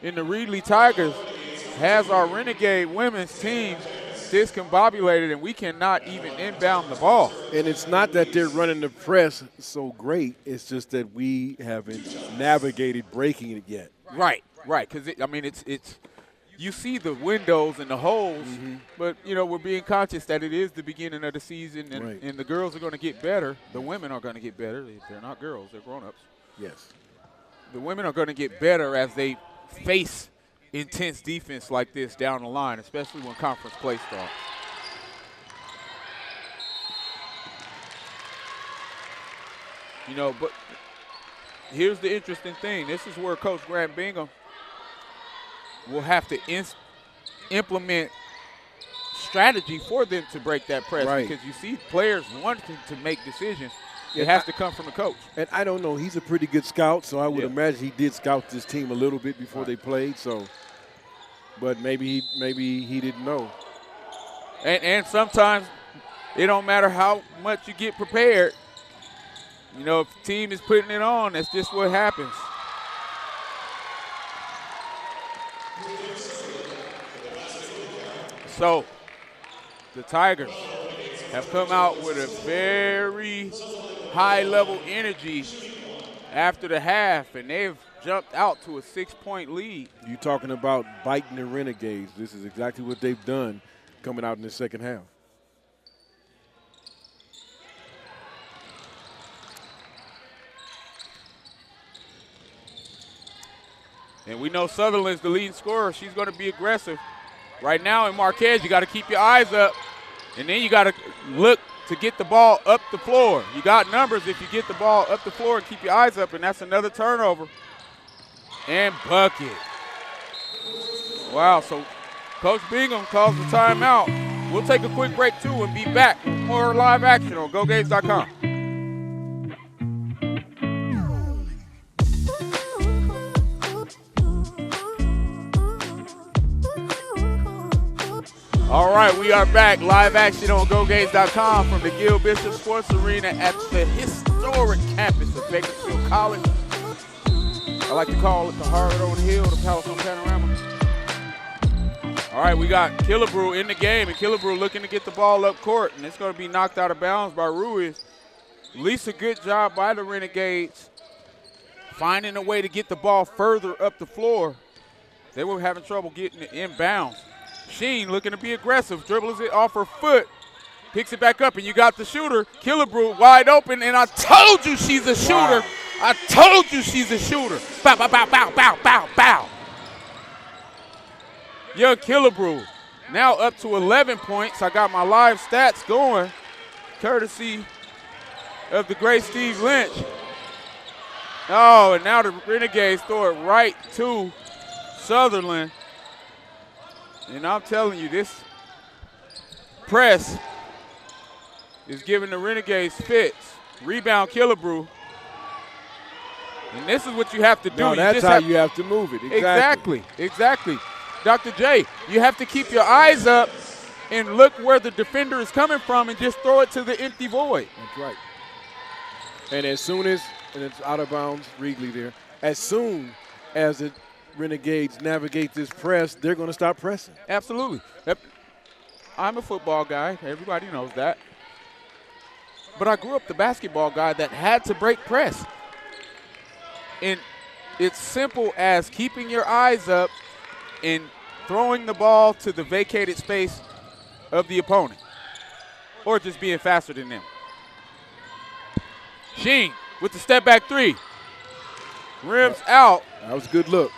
in the Reedley Tigers has our Renegade women's team discombobulated, and we cannot even inbound the ball. And it's not that they're running the press so great. It's just that we haven't navigated breaking it yet. Right, because, it's you see the windows and the holes, but, we're being conscious that it is the beginning of the season, and the girls are going to get better. The women are going to get better. They're not girls. They're grown-ups. Yes. The women are going to get better as they face intense defense like this down the line, especially when conference play starts. But here's the interesting thing. This is where Coach Grant Bingham will have to implement strategy for them to break that press because you see players wanting to make decisions. It has to come from the coach. And I don't know. He's a pretty good scout, so I would imagine he did scout this team a little bit before they played. So, but maybe he didn't know. And sometimes it don't matter how much you get prepared. If the team is putting it on, that's just what happens. So the Tigers have come out with a very high-level energy after the half, and they've jumped out to a 6-point lead. You're talking about biting the Renegades. This is exactly what they've done coming out in the second half. And we know Sutherland's the leading scorer. She's going to be aggressive. Right now in Marquez, you got to keep your eyes up, and then you got to look to get the ball up the floor. You got numbers if you get the ball up the floor and keep your eyes up, and that's another turnover. And bucket. Wow, so Coach Bingham calls the timeout. We'll take a quick break, too, and be back with more live action on GoGates.com. All right, we are back. Live action on GoGates.com from the Gil Bishop Sports Arena at the historic campus of Bakersfield College. I like to call it the Harvard over the hill, the Palace on Panorama. All right, we got Killebrew in the game, and Killebrew looking to get the ball up court, and it's going to be knocked out of bounds by Ruiz. At least a good job by the Renegades finding a way to get the ball further up the floor. They were having trouble getting it inbounds. Sheen looking to be aggressive, dribbles it off her foot, picks it back up, and you got the shooter, Killebrew, wide open, and I told you she's a shooter. Wow. I told you she's a shooter. Bow, bow, bow, bow, bow, bow, bow. Young Killebrew now up to 11 points. I got my live stats going, courtesy of the great Steve Lynch. Oh, and now the Renegades throw it right to Sutherland. And I'm telling you, this press is giving the Renegades fits. Rebound Killebrew. And this is what you have to do. No, that's how you have to move it. Exactly. Dr. J, you have to keep your eyes up and look where the defender is coming from and just throw it to the empty void. That's right. And as soon as, and it's out of bounds, Reedley there, as soon as the Renegades navigate this press, they're going to stop pressing. Absolutely. I'm a football guy. Everybody knows that. But I grew up the basketball guy that had to break press. And it's simple as keeping your eyes up and throwing the ball to the vacated space of the opponent, or just being faster than them. Sheen with the step back three. Rims out. That was a good look.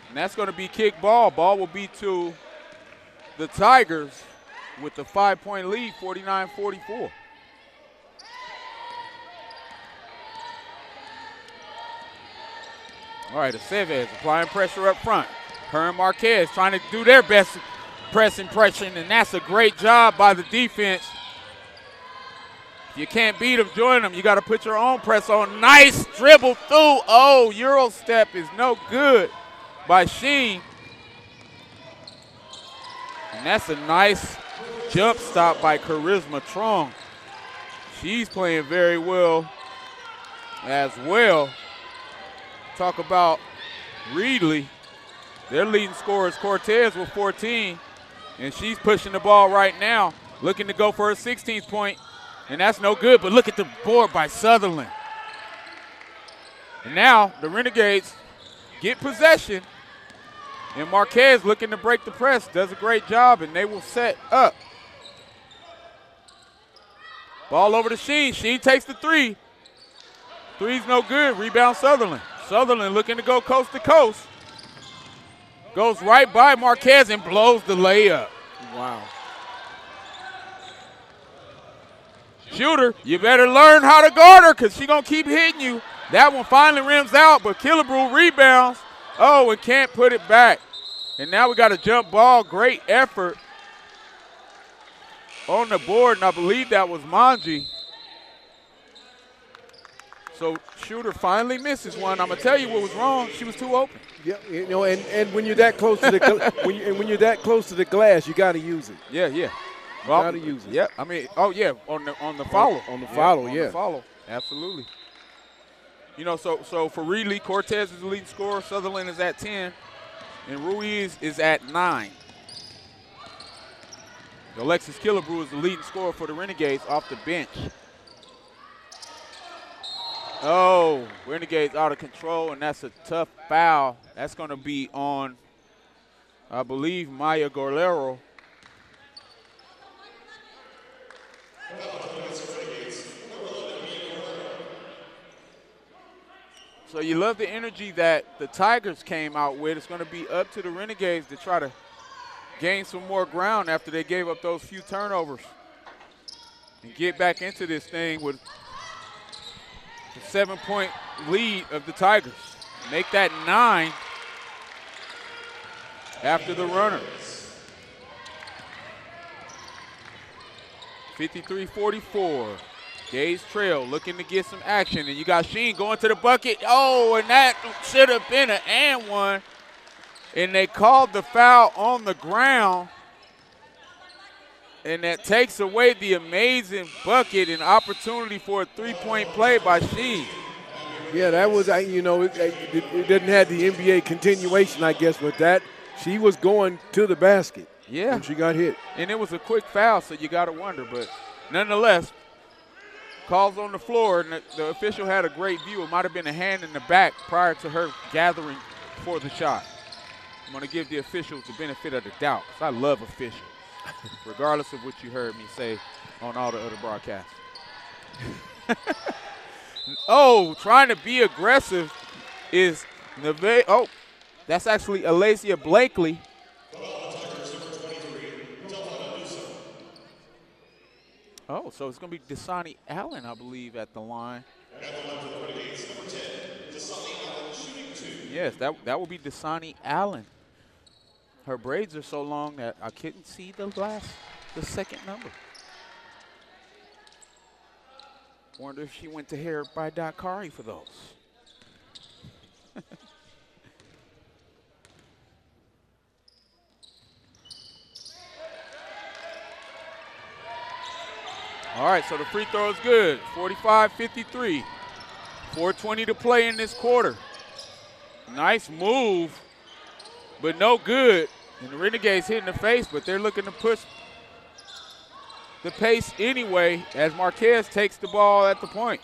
And that's going to be kick ball. Ball will be to the Tigers with the 5-point lead, 49-44. All right, Aceves applying pressure up front. Her and Marquez trying to do their best press impression, and that's a great job by the defense. If you can't beat them, join them. You got to put your own press on. Nice dribble through. Oh, Euro step is no good by Sheen. And that's a nice jump stop by Charisma Trong. She's playing very well as well. Talk about Reedley. Their leading scorer is Cortez with 14, and she's pushing the ball right now, looking to go for her 16th point, and that's no good, but look at the board by Sutherland. And now the Renegades get possession, and Marquez looking to break the press, does a great job, and they will set up. Ball over to Sheen. Sheen takes the three. Three's no good. Rebound Sutherland. Sutherland looking to go coast to coast. Goes right by Marquez and blows the layup. Wow. Shooter, you better learn how to guard her because she's going to keep hitting you. That one finally rims out, but Killebrew rebounds. Oh, and can't put it back. And now we got a jump ball. Great effort on the board, and I believe that was Manji. So Shooter finally misses one. I'm going to tell you what was wrong. She was too open. Yeah, you know, and when you're that close to the when you're that close to the glass, you got to use it. Yeah, yeah. Well, got to use it. Yeah, I mean, oh yeah, on the follow. On the follow, on yeah. the follow, absolutely. You know, so for Reedley, Cortez is the leading scorer. Sutherland is at 10, and Ruiz is at 9. Alexis Killebrew is the leading scorer for the Renegades off the bench. Oh, Renegades out of control, and that's a tough foul. That's going to be on, I believe, Maya Gorlero. So you love the energy that the Tigers came out with. It's going to be up to the Renegades to try to gain some more ground after they gave up those few turnovers and get back into this thing with the 7-point lead of the Tigers. Make that 9 after the runner. 53-44. Gaze Trail looking to get some action, and you got Sheen going to the bucket. Oh, and that should have been an and one. And they called the foul on the ground. And that takes away the amazing bucket and opportunity for a three-point play by Sheen. Yeah, that was, you know, it didn't have the NBA continuation, I guess, but that she was going to the basket. Yeah. And she got hit. And it was a quick foul, so you got to wonder. But nonetheless, calls on the floor, and the official had a great view. It might have been a hand in the back prior to her gathering for the shot. I'm going to give the officials the benefit of the doubt because I love officials, regardless of what you heard me say on all the other broadcasts. Oh, trying to be aggressive is Neve. Oh, that's actually Alacia Blakely. Oh, so it's going to be Dasani Allen, I believe, at the line. Yes, that will be Dasani Allen. Her braids are so long that I couldn't see the second number. Wonder if she went to hair by Dakari for those. All right, so the free throw is good. 45-53. 4:20 to play in this quarter. Nice move, but no good. And the Renegades hit in the face, but they're looking to push the pace anyway as Marquez takes the ball at the point.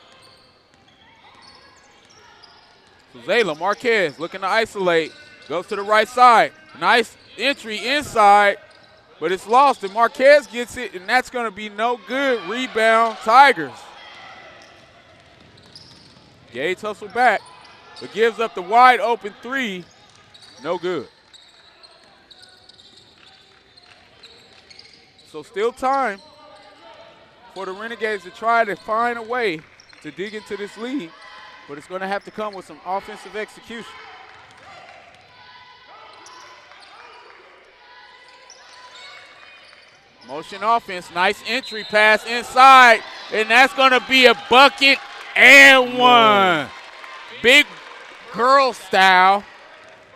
So Zayla Marquez looking to isolate. Goes to the right side. Nice entry inside, but it's lost, and Marquez gets it, and that's going to be no good. Rebound, Tigers. Gage hustle back, but gives up the wide open three. No good. So still time for the Renegades to try to find a way to dig into this lead, but it's going to have to come with some offensive execution. Motion offense, nice entry pass inside, and that's going to be a bucket and one. Big girl style,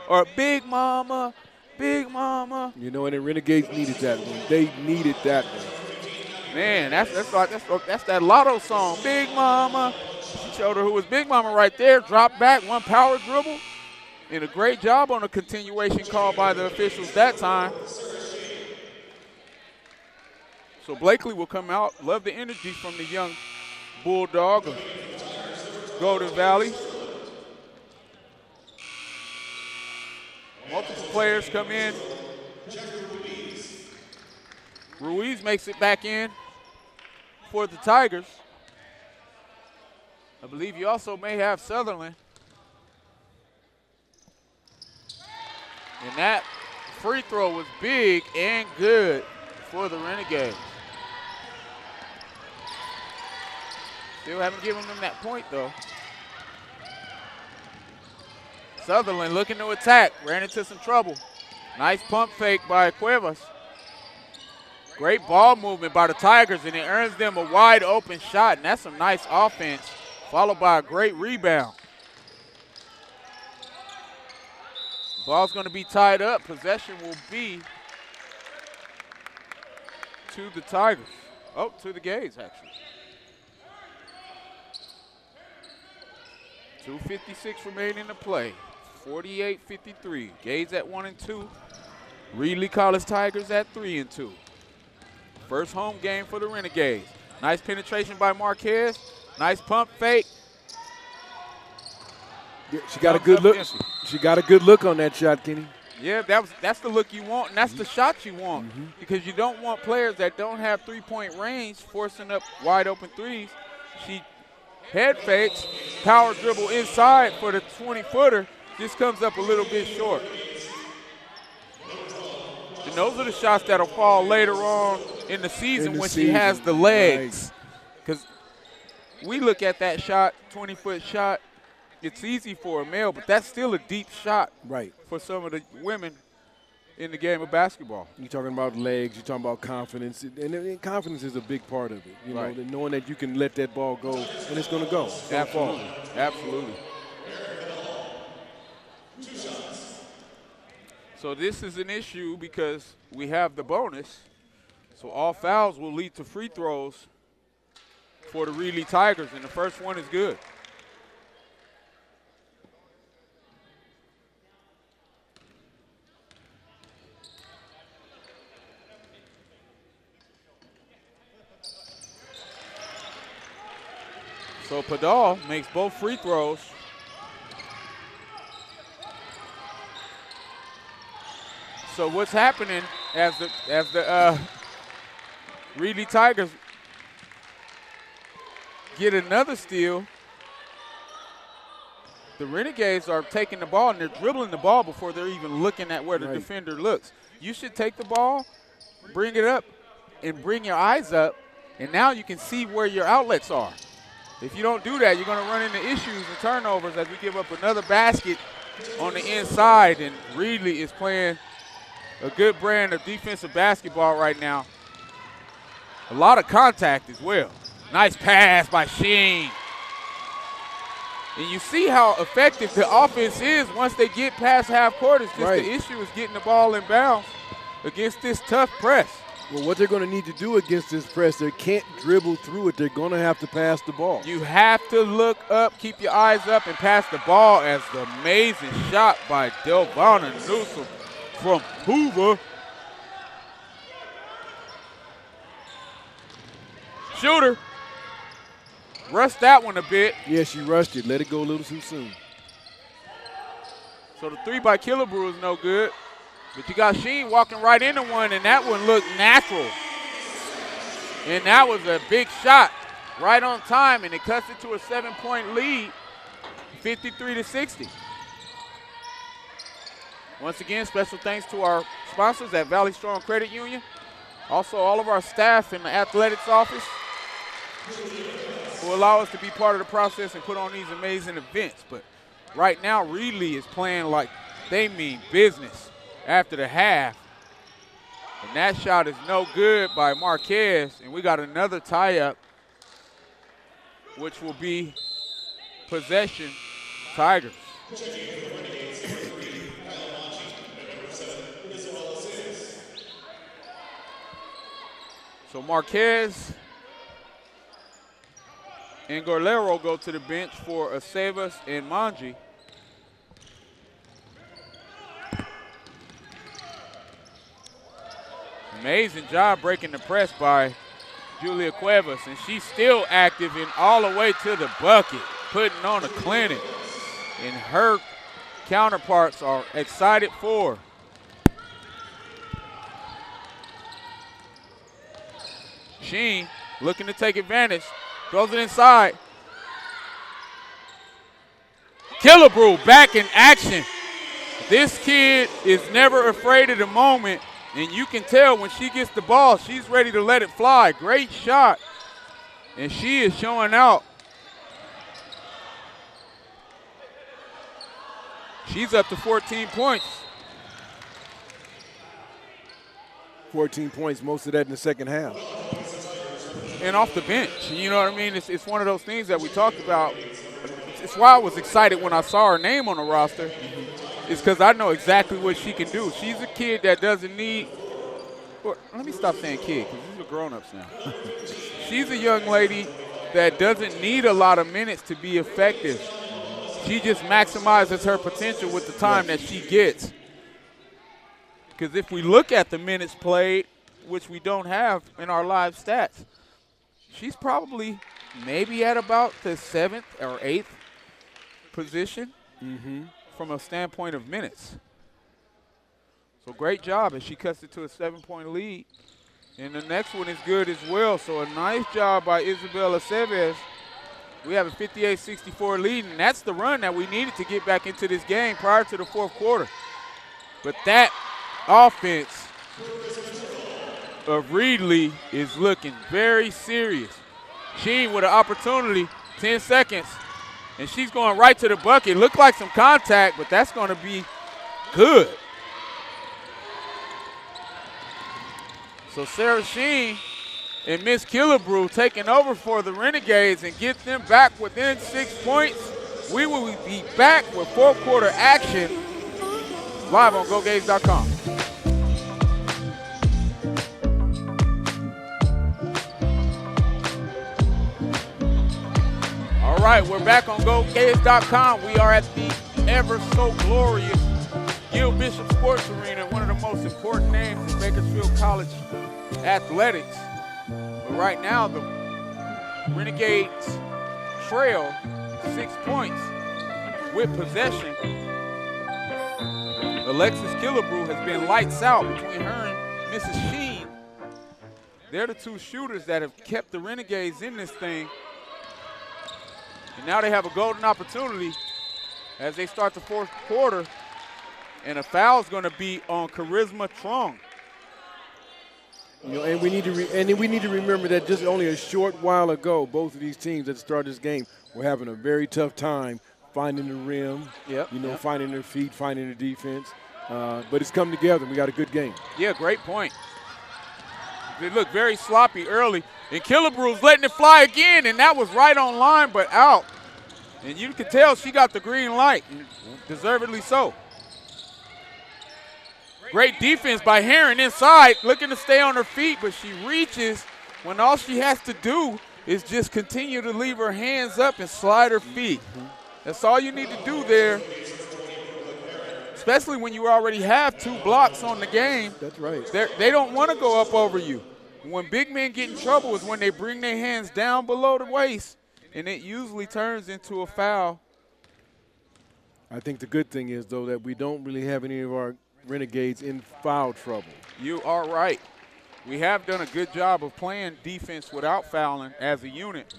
or big mama, big mama. You know, and the Renegades needed that one. They needed that one. Man, that's that Lotto song, Big Mama. She showed her who was Big Mama right there. Drop back, one power dribble, and a great job on a continuation call by the officials that time. So Blakely will come out. Love the energy from the young Bulldog of Golden Valley. Multiple players come in. Ruiz makes it back in for the Tigers. I believe you also may have Sutherland. And that free throw was big and good for the Renegades. Still haven't given them that point, though. Sutherland looking to attack. Ran into some trouble. Nice pump fake by Cuevas. Great ball movement by the Tigers, and it earns them a wide open shot, and that's some nice offense, followed by a great rebound. Ball's going to be tied up. Possession will be to the Tigers. Oh, to the Gays, actually. 2:56 remaining to play. 48-53. Gays at 1 and 2. Reedley College Tigers at 3 and 2. First home game for the Renegades. Nice penetration by Marquez. Nice pump fake. Yeah, she got a good look. She got a good look on that shot, Kenny. Yeah, that's the look you want, and that's the shot you want, because you don't want players that don't have three-point range forcing up wide open threes. She head fakes, power dribble inside for the 20-footer. Just comes up a little bit short. And those are the shots that'll fall later on in the season when she has the legs. Because we look at that shot, 20-foot shot, it's easy for a male, but that's still a deep shot for some of the women in the game of basketball. You're talking about legs, you're talking about confidence, and confidence is a big part of it. You know, knowing that you can let that ball go, and it's going to go. Absolutely, absolutely. So this is an issue because we have the bonus. So all fouls will lead to free throws for the Reedley Tigers, and the first one is good. So Padal makes both free throws. So what's happening as the Reedley Tigers get another steal, the Renegades are taking the ball and they're dribbling the ball before they're even looking at where the defender looks. You should take the ball, bring it up, and bring your eyes up, and now you can see where your outlets are. If you don't do that, you're going to run into issues and turnovers as we give up another basket on the inside, and Reedley is playing a good brand of defensive basketball right now. A lot of contact as well. Nice pass by Sheen. And you see how effective the offense is once they get past half court. It's just the issue is getting the ball in bounds against this tough press. Well, what they're going to need to do against this press, they can't dribble through it. They're going to have to pass the ball. You have to look up, keep your eyes up, and pass the ball as the amazing shot by Delvonna Newsom from Hoover. Shooter. Rushed that one a bit. Yeah, she rushed it. Let it go a little too soon. So the three by Killebrew is no good. But you got Sheen walking right into one, and that one looked natural. And that was a big shot right on time, and it cuts it to a 7-point lead, 53-60. Once again, special thanks to our sponsors at Valley Strong Credit Union. Also, all of our staff in the athletics office who allow us to be part of the process and put on these amazing events. But right now, Reedley is playing like they mean business after the half. And that shot is no good by Marquez. And we got another tie-up, which will be possession Tigers. So Marquez and Gorlero go to the bench for Acevas and Manji. Amazing job breaking the press by Julia Cuevas, and she's still active and all the way to the bucket, putting on a clinic. And her counterparts are excited for her. Sheen looking to take advantage, throws it inside. Killebrew back in action. This kid is never afraid of the moment, and you can tell when she gets the ball, she's ready to let it fly. Great shot, and she is showing out. She's up to 14 points. 14 points, most of that in the second half. And off the bench, you know what I mean? It's one of those things that we talked about. It's why I was excited when I saw her name on the roster. It's because I know exactly what she can do. She's a kid that doesn't need – let me stop saying kid because these are grown-ups now. She's a young lady that doesn't need a lot of minutes to be effective. She just maximizes her potential with the time that she gets. Because if we look at the minutes played, which we don't have in our live stats, she's probably maybe at about the 7th or 8th position from a standpoint of minutes. So great job as she cuts it to a 7-point lead. And the next one is good as well. So a nice job by Isabella Aceves. We have a 58-64 lead, and that's the run that we needed to get back into this game prior to the fourth quarter. But that offense of Reedley is looking very serious. Sheen with an opportunity, 10 seconds, and she's going right to the bucket. Looked like some contact, but that's going to be good. So Sarah Sheen and Miss Killebrew taking over for the Renegades and get them back within 6 points. We will be back with fourth quarter action live on GoGaze.com. All right, we're back on GoGaze.com. We are at the ever so glorious Gil Bishop Sports Arena, one of the most important names in Bakersfield College athletics. But right now, the Renegades trail 6 points with possession. Alexis Killebrew has been lights out between her and Mrs. Sheen. They're the two shooters that have kept the Renegades in this thing. And now they have a golden opportunity as they start the fourth quarter. And a foul is going to be on Charisma Trong. You know, and we need to remember that just only a short while ago, both of these teams at the start of this game were having a very tough time finding the rim. Finding their feet, finding their defense. But it's come together. We got a good game. Yeah, great point. They looked very sloppy early, and Killebrew's letting it fly again, and that was right on line but out. And you can tell she got the green light, and deservedly so. Great defense by Heron inside, looking to stay on her feet, but she reaches when all she has to do is just continue to leave her hands up and slide her feet. That's all you need to do there, especially when you already have 2 blocks on the game. That's right. They don't want to go up over you. When big men get in trouble is when they bring their hands down below the waist, and it usually turns into a foul. I think the good thing is, though, that we don't really have any of our Renegades in foul trouble. You are right. We have done a good job of playing defense without fouling as a unit.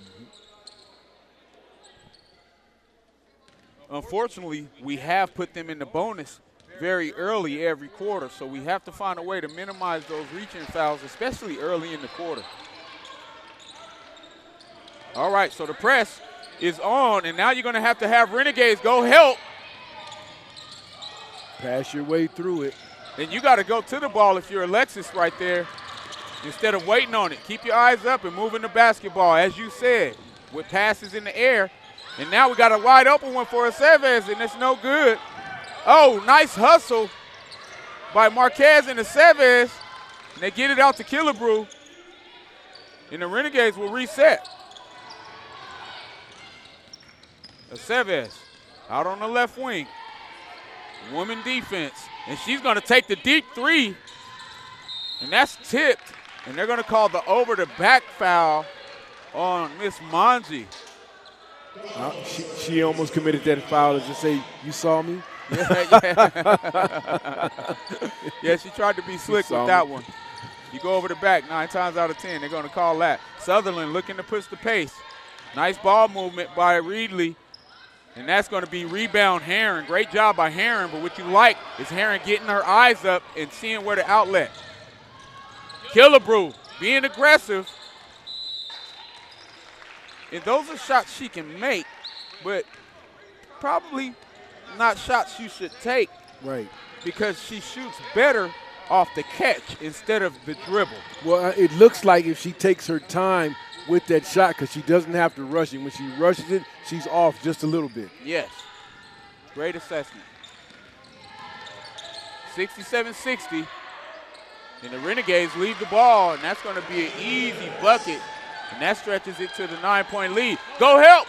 Unfortunately, we have put them in the bonus very early every quarter, so we have to find a way to minimize those reach-in fouls, especially early in the quarter. All right, so the press is on, and now you're going to have Renegades go help. Pass your way through it. And you got to go to the ball if you're Alexis right there instead of waiting on it. Keep your eyes up and moving the basketball, as you said, with passes in the air. And now we got a wide open one for Aceves, and it's no good. Oh, nice hustle by Marquez and Aceves. And they get it out to Killebrew. And the Renegades will reset. Aceves out on the left wing. Woman defense. And she's going to take the deep 3. And that's tipped. And they're going to call the over-the-back foul on Miss Manji. She almost committed that foul to just say, "You saw me?" Yeah, she tried to be slick with that one. You go over the back 9 times out of 10. They're going to call that. Sutherland looking to push the pace. Nice ball movement by Reedley. And that's going to be rebound Heron. Great job by Heron, but what you like is Heron getting her eyes up and seeing where the outlet. Killebrew being aggressive. And those are shots she can make, but probably not shots you should take. Right. Because she shoots better off the catch instead of the dribble. Well, it looks like if she takes her time with that shot, because she doesn't have to rush it. When she rushes it, she's off just a little bit. Yes. Great assessment. 67-60. And the Renegades leave the ball, and that's going to be an easy bucket. And that stretches it to the 9-point lead. Go help.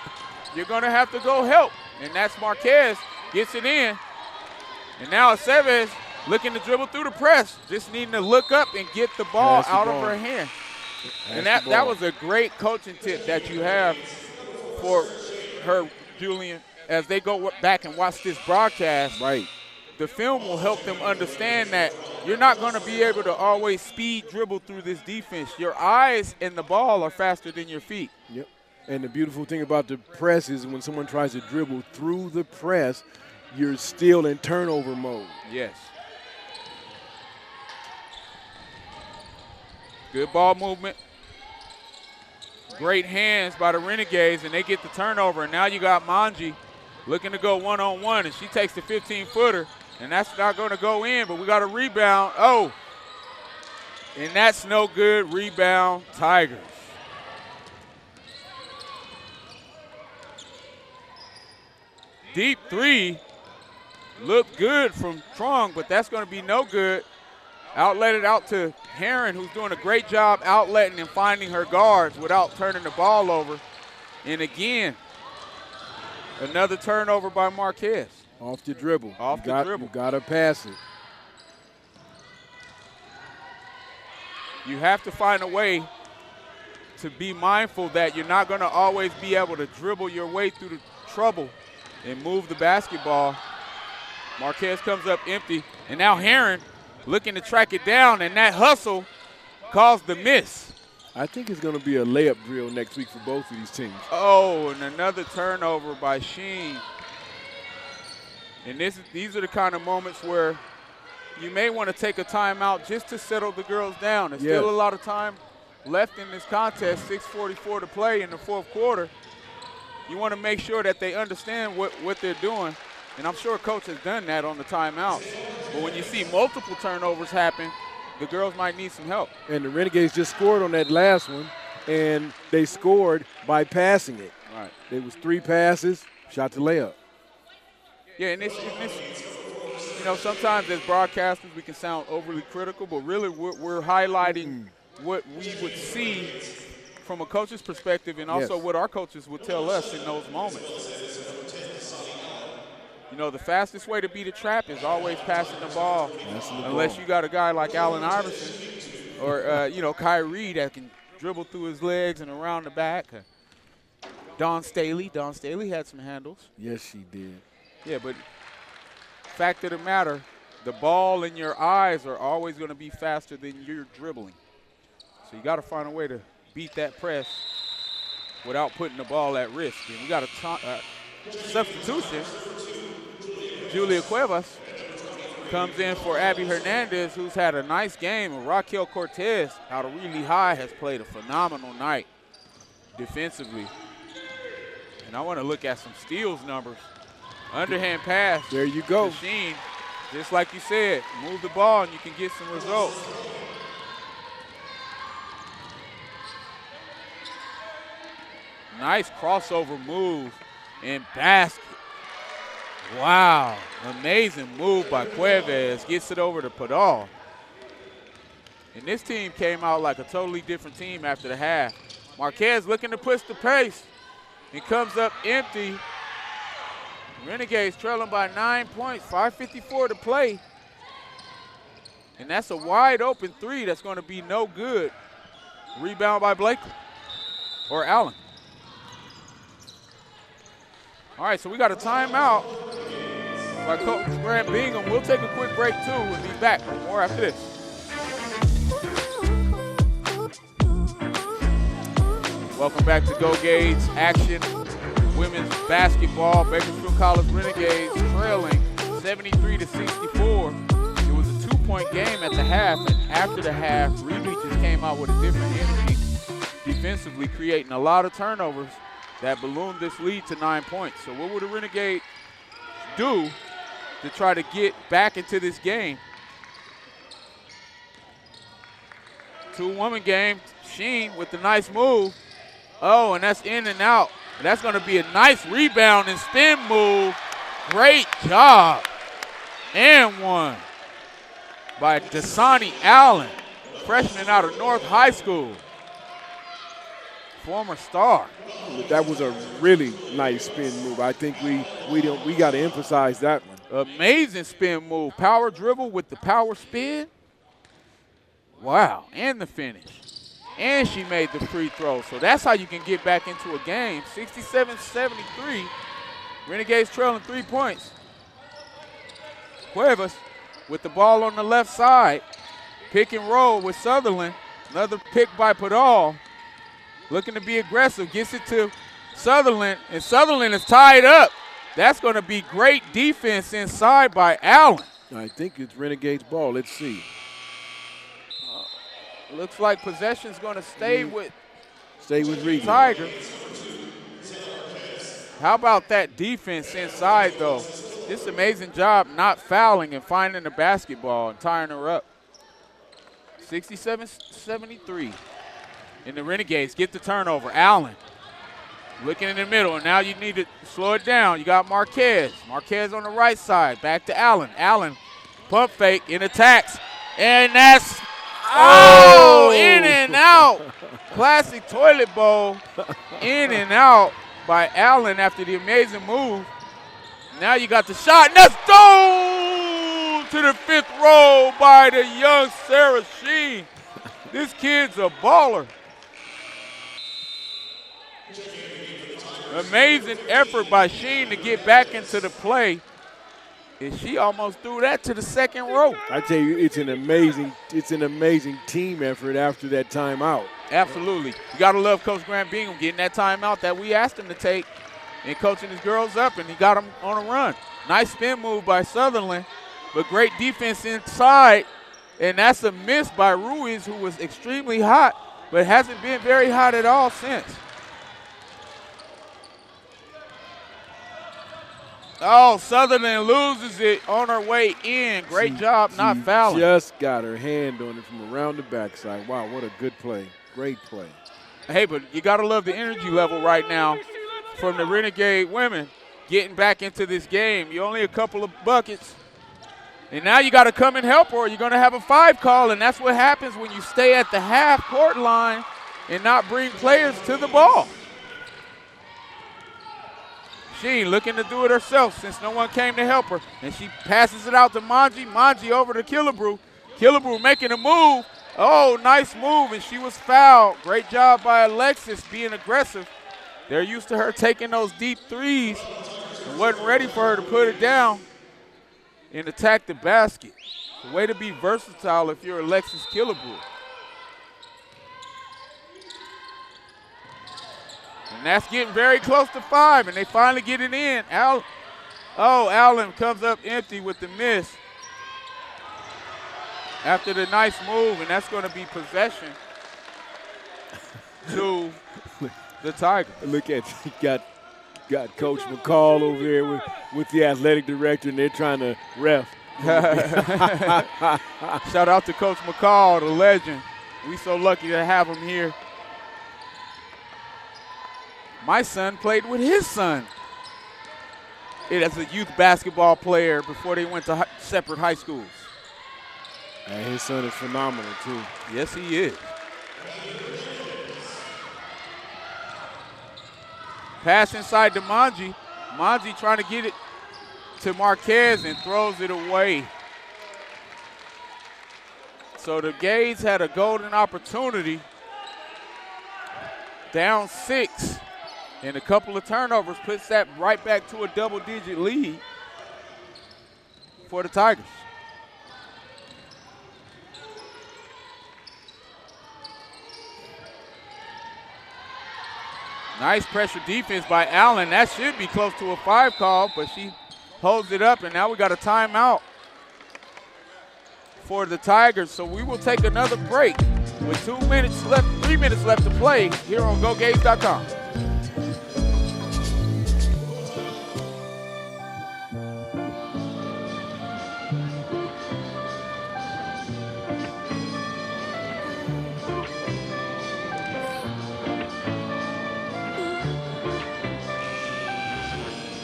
You're going to have to go help. And that's Marquez. Gets it in. And now Aceves looking to dribble through the press. Just needing to look up and get the ball out of her hand. And that was a great coaching tip that you have for her, Julian, as they go back and watch this broadcast. Right. The film will help them understand that you're not going to be able to always speed dribble through this defense. Your eyes and the ball are faster than your feet. Yep. And the beautiful thing about the press is when someone tries to dribble through the press, you're still in turnover mode. Yes. Good ball movement. Great hands by the Renegades, and they get the turnover. And now you got Manji looking to go one-on-one, and she takes the 15-footer. And that's not going to go in, but we got a rebound. Oh, and that's no good. Rebound, Tigers. Deep 3 looked good from Trong, but that's going to be no good. Outlet it out to Heron, who's doing a great job outletting and finding her guards without turning the ball over. And again, another turnover by Marquez. Off the dribble. Off the dribble. You got to pass it. You have to find a way to be mindful that you're not going to always be able to dribble your way through the trouble and move the basketball. Marquez comes up empty, and now Heron looking to track it down, and that hustle caused the miss. I think it's going to be a layup drill next week for both of these teams. Oh, and another turnover by Sheen. And these are the kind of moments where you may want to take a timeout just to settle the girls down. There's still a lot of time left in this contest, 6:44 to play in the fourth quarter. You want to make sure that they understand what they're doing. And I'm sure Coach has done that on the timeouts. But when you see multiple turnovers happen, the girls might need some help. And the Renegades just scored on that last one, and they scored by passing it. Right. It was 3 passes, shot the layup. Yeah, and You know, sometimes as broadcasters we can sound overly critical, but really we're highlighting what we would see from a coach's perspective and also what our coaches would tell us in those moments. You know, the fastest way to beat a trap is always passing the ball, unless you got a guy like Allen Iverson or, you know, Kyrie that can dribble through his legs and around the back. Dawn Staley had some handles. Yes, she did. Yeah, but fact of the matter, the ball in your eyes are always going to be faster than you're dribbling. So you got to find a way to beat that press without putting the ball at risk. And we got a substitution. Julia Cuevas comes in for Abby Hernandez, who's had a nice game. And Raquel Cortez out of Reedley High has played a phenomenal night defensively. And I want to look at some steals numbers. Underhand pass. There you go. Machine, just like you said, move the ball and you can get some results. Nice crossover move and basket. Wow, amazing move by Cuevas. Gets it over to Padal. And this team came out like a totally different team after the half. Marquez looking to push the pace. He comes up empty. Renegades trailing by 9 points, 5:54 to play. And that's a wide open three that's going to be no good. Rebound by Blakely or Allen. All right, so we got a timeout by Coach Grant Bingham. We'll take a quick break too. We'll be back with more after this. Welcome back to Go Gauge Action. Women's basketball, Bakersfield College Renegades trailing 73-64. It was a 2-point game at the half, and after the half, Reedley just came out with a different energy defensively, creating a lot of turnovers that ballooned this lead to 9 points. So what would the Renegades do to try to get back into this game? Two-woman game, Sheen with the nice move. Oh, and that's in and out. That's going to be a nice rebound and spin move. Great job. And one by Dasani Allen, freshman out of North High School. Former star. That was a really nice spin move. I think we got to emphasize that one. Amazing spin move. Power dribble with the power spin. Wow, and the finish. And she made the free throw. So that's how you can get back into a game. 67-73. Renegades trailing 3 points. Cuevas with the ball on the left side. Pick and roll with Sutherland. Another pick by Padal. Looking to be aggressive. Gets it to Sutherland. And Sutherland is tied up. That's going to be great defense inside by Allen. I think it's Renegades ball. Let's see. Looks like possession's going to stay with Reedley. Tiger. How about that defense inside, though? Just amazing job not fouling and finding the basketball and tying her up. 67-73. And the Renegades get the turnover. Allen looking in the middle, and now you need to slow it down. You got Marquez. Marquez on the right side. Back to Allen. Allen, pump fake, in attacks. And that's in and out. Classic toilet bowl. In and out by Allen after the amazing move. Now you got the shot, and that's to the fifth row by the young Sarah Sheen. This kid's a baller. Amazing effort by Sheen to get back into the play. And she almost threw that to the second row. I tell you, it's an amazing team effort after that timeout. Absolutely. You got to love Coach Grant Bingham getting that timeout that we asked him to take and coaching his girls up, and he got them on a run. Nice spin move by Sutherland, but great defense inside, and that's a miss by Ruiz, who was extremely hot, but hasn't been very hot at all since. Oh, Sutherland loses it on her way in. Great job not fouling. Just got her hand on it from around the backside. Wow, what a good play. Great play. Hey, but you got to love the energy level right now from the Renegade women getting back into this game. You're only a couple of buckets And now you got to come and help her or you're going to have a 5 call, and that's what happens when you stay at the half-court line and not bring players to the ball. She looking to do it herself since no one came to help her. And she passes it out to Manji. Manji over to Killebrew. Killebrew making a move. Oh, nice move, and she was fouled. Great job by Alexis being aggressive. They're used to her taking those deep threes and wasn't ready for her to put it down and attack the basket. The way to be versatile if you're Alexis Killebrew. And that's getting very close to 5, and they finally get it in. Allen comes up empty with the miss after the nice move, and that's going to be possession to the Tigers. Look at you, got Coach McCall over there with the athletic director, and they're trying to ref. Shout out to Coach McCall, the legend. We so lucky to have him here. My son played with his son as a youth basketball player before they went to separate high schools. And his son is phenomenal, too. Yes, he is. Pass inside to Manji. Manji trying to get it to Marquez and throws it away. So the Gades had a golden opportunity. Down 6. And a couple of turnovers puts that right back to a double-digit lead for the Tigers. Nice pressure defense by Allen. That should be close to a 5 call, but she holds it up, and now we got a timeout for the Tigers. So we will take another break with 3 minutes left to play here on GoGays.com.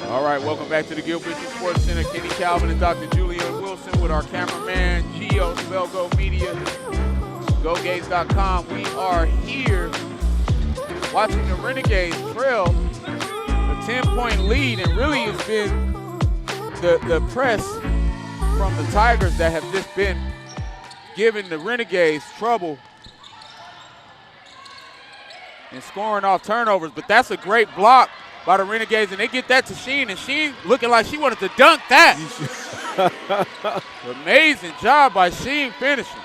All right, welcome back to the Gilbert Sports Center. Kenny Calvin and Dr. Julian Wilson with our cameraman, Gio Spellgo Media, GoGays.com. We are here watching the Renegades trail a 10-point lead, and really it's been the press from the Tigers that have just been giving the Renegades trouble and scoring off turnovers. But that's a great block by the Renegades, and they get that to Sheen, and Sheen looking like she wanted to dunk that. Amazing job by Sheen finishing.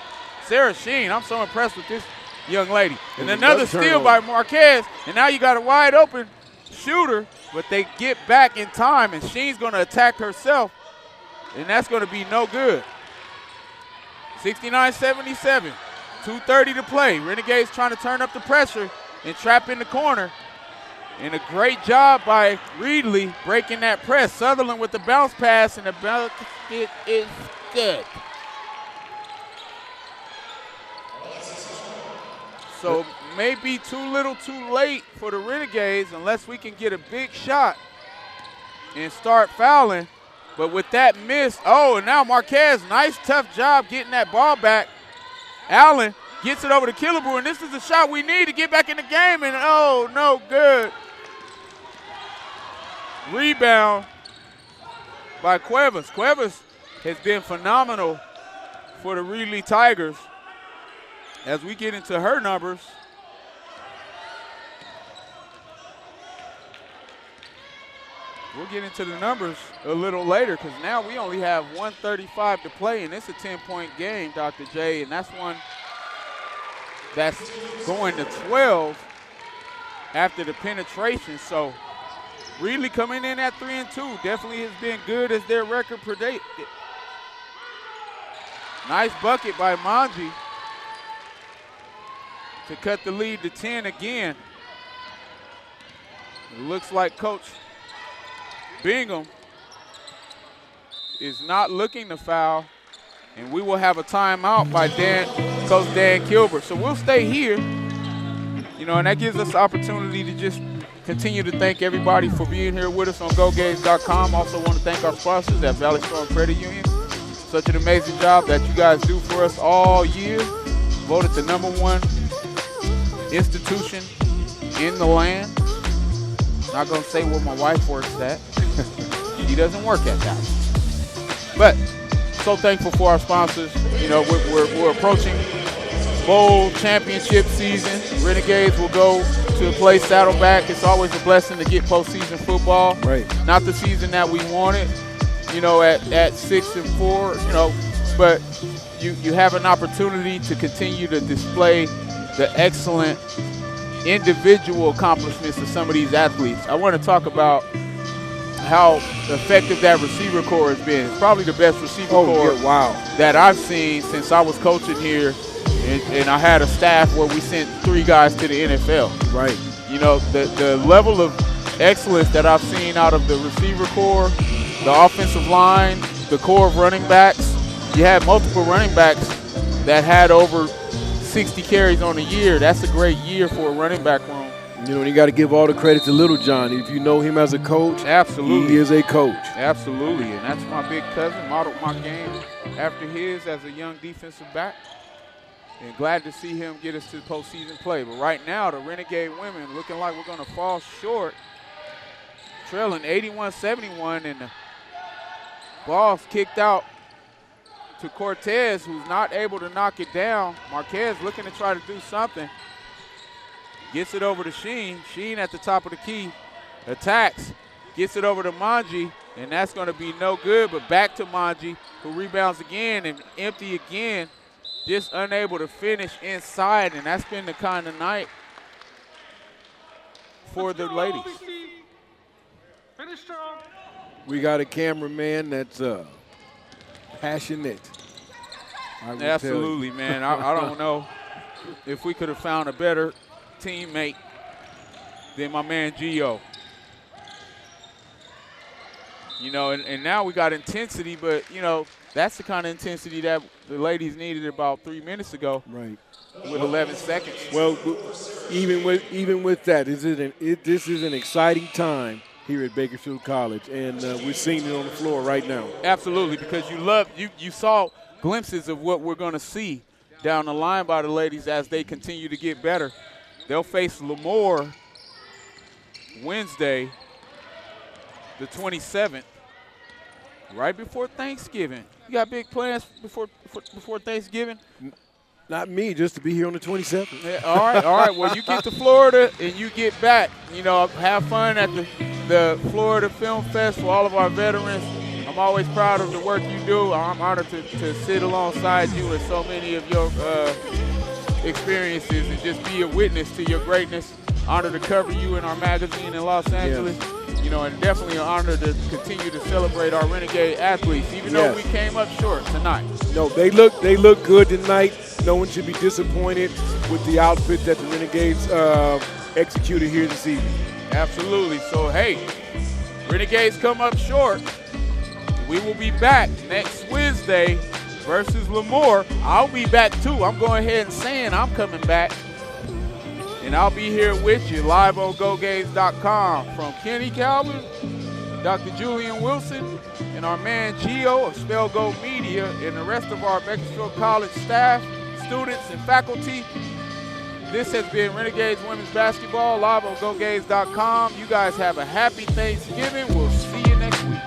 Sarah Sheen, I'm so impressed with this young lady. And another steal by Marquez, and now you got a wide open shooter, but they get back in time, and Sheen's going to attack herself, and that's going to be no good. 69-77, 2:30 to play. Renegades trying to turn up the pressure and trap in the corner. And a great job by Reedley breaking that press. Sutherland with the bounce pass, and the basket is good. So maybe too little too late for the Renegades unless we can get a big shot and start fouling. But with that miss, and now Marquez, nice tough job getting that ball back. Allen gets it over to Killebrew, and this is the shot we need to get back in the game, and no good. Rebound by Cuevas. Cuevas has been phenomenal for the Reedley Tigers. As we get into her numbers, we'll get into the numbers a little later because now we only have 1:35 to play, and it's a 10-point game, Dr. J, and that's one that's going to 12 after the penetration. So Reedley coming in at 3-2 definitely has been good as their record predicted. Nice bucket by Manji to cut the lead to 10 again. It looks like Coach Bingham is not looking to foul, and we will have a timeout by Coach Dan Kilbert. So we'll stay here, and that gives us the opportunity to just continue to thank everybody for being here with us on GoGays.com. Also want to thank our sponsors at Valley Storm Credit Union, such an amazing job that you guys do for us all year. Voted the #1 institution in the land. Not going to say where my wife works at. She doesn't work at that. But so thankful for our sponsors. You know, we're approaching bowl championship season. Renegades will go to play Saddleback. It's always a blessing to get postseason football. Right. Not the season that we wanted, you know, at 6-4, you know, but you have an opportunity to continue to display the excellent individual accomplishments of some of these athletes. I want to talk about how effective that receiver corps has been. It's probably the best receiver corps that I've seen since I was coaching here, and I had a staff where we sent 3 guys to the NFL. Right. You know, the level of excellence that I've seen out of the receiver corps, the offensive line, the core of running backs. You had multiple running backs that had over 60 carries on a year. That's a great year for a running back room. You know, and you got to give all the credit to Little John. If you know him as a coach, absolutely, he is a coach. Absolutely, and that's my big cousin. Modeled my game after his as a young defensive back. And glad to see him get us to postseason play. But right now, the Renegade women looking like we're going to fall short. Trailing 81-71, and the ball's kicked out to Cortez, who's not able to knock it down. Marquez looking to try to do something. Gets it over to Sheen. Sheen at the top of the key. Attacks. Gets it over to Manji, and that's going to be no good, but back to Manji, who rebounds again and empty again. Just unable to finish inside, and that's been the kind of night for the ladies. We got a cameraman that's passionate. Absolutely, man. I don't know if we could have found a better teammate than my man Gio. You know, and now we got intensity, but, you know, that's the kind of intensity that the ladies needed about 3 minutes ago. Right. With 11 seconds. Well, even with that, this is an exciting time here at Bakersfield College, and we're seeing it on the floor right now. Absolutely, because you saw glimpses of what we're going to see down the line by the ladies as they continue to get better. They'll face Lemoore Wednesday, the 27th, right before Thanksgiving. You got big plans before Thanksgiving? Not me, just to be here on the 27th. Yeah, all right. Well, you get to Florida and you get back. You know, have fun at the Florida Film Fest for all of our veterans. I'm always proud of the work you do. I'm honored to sit alongside you in so many of your experiences and just be a witness to your greatness. Honored to cover you in our magazine in Los Angeles. Yes. You know, and definitely an honor to continue to celebrate our Renegade athletes, even though we came up short tonight. No, they look good tonight. No one should be disappointed with the outfit that the Renegades executed here this evening. Absolutely. So, hey, Renegades come up short. We will be back next Wednesday versus Lemoore. I'll be back, too. I'm going ahead and saying I'm coming back. And I'll be here with you live on GoGaze.com. From Kenny Calvin, Dr. Julian Wilson, and our man Gio of Spell Go Media, and the rest of our Bakersfield College staff, students, and faculty. This has been Renegades Women's Basketball live on GoGaze.com. You guys have a happy Thanksgiving. We'll see you next week.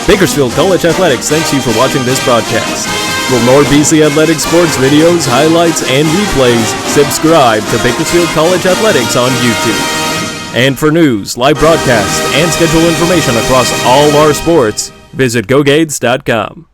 Bakersfield College Athletics thanks you for watching this broadcast. For more BC Athletics sports videos, highlights, and replays, subscribe to Bakersfield College Athletics on YouTube. And for news, live broadcasts, and schedule information across all our sports, visit GoGades.com.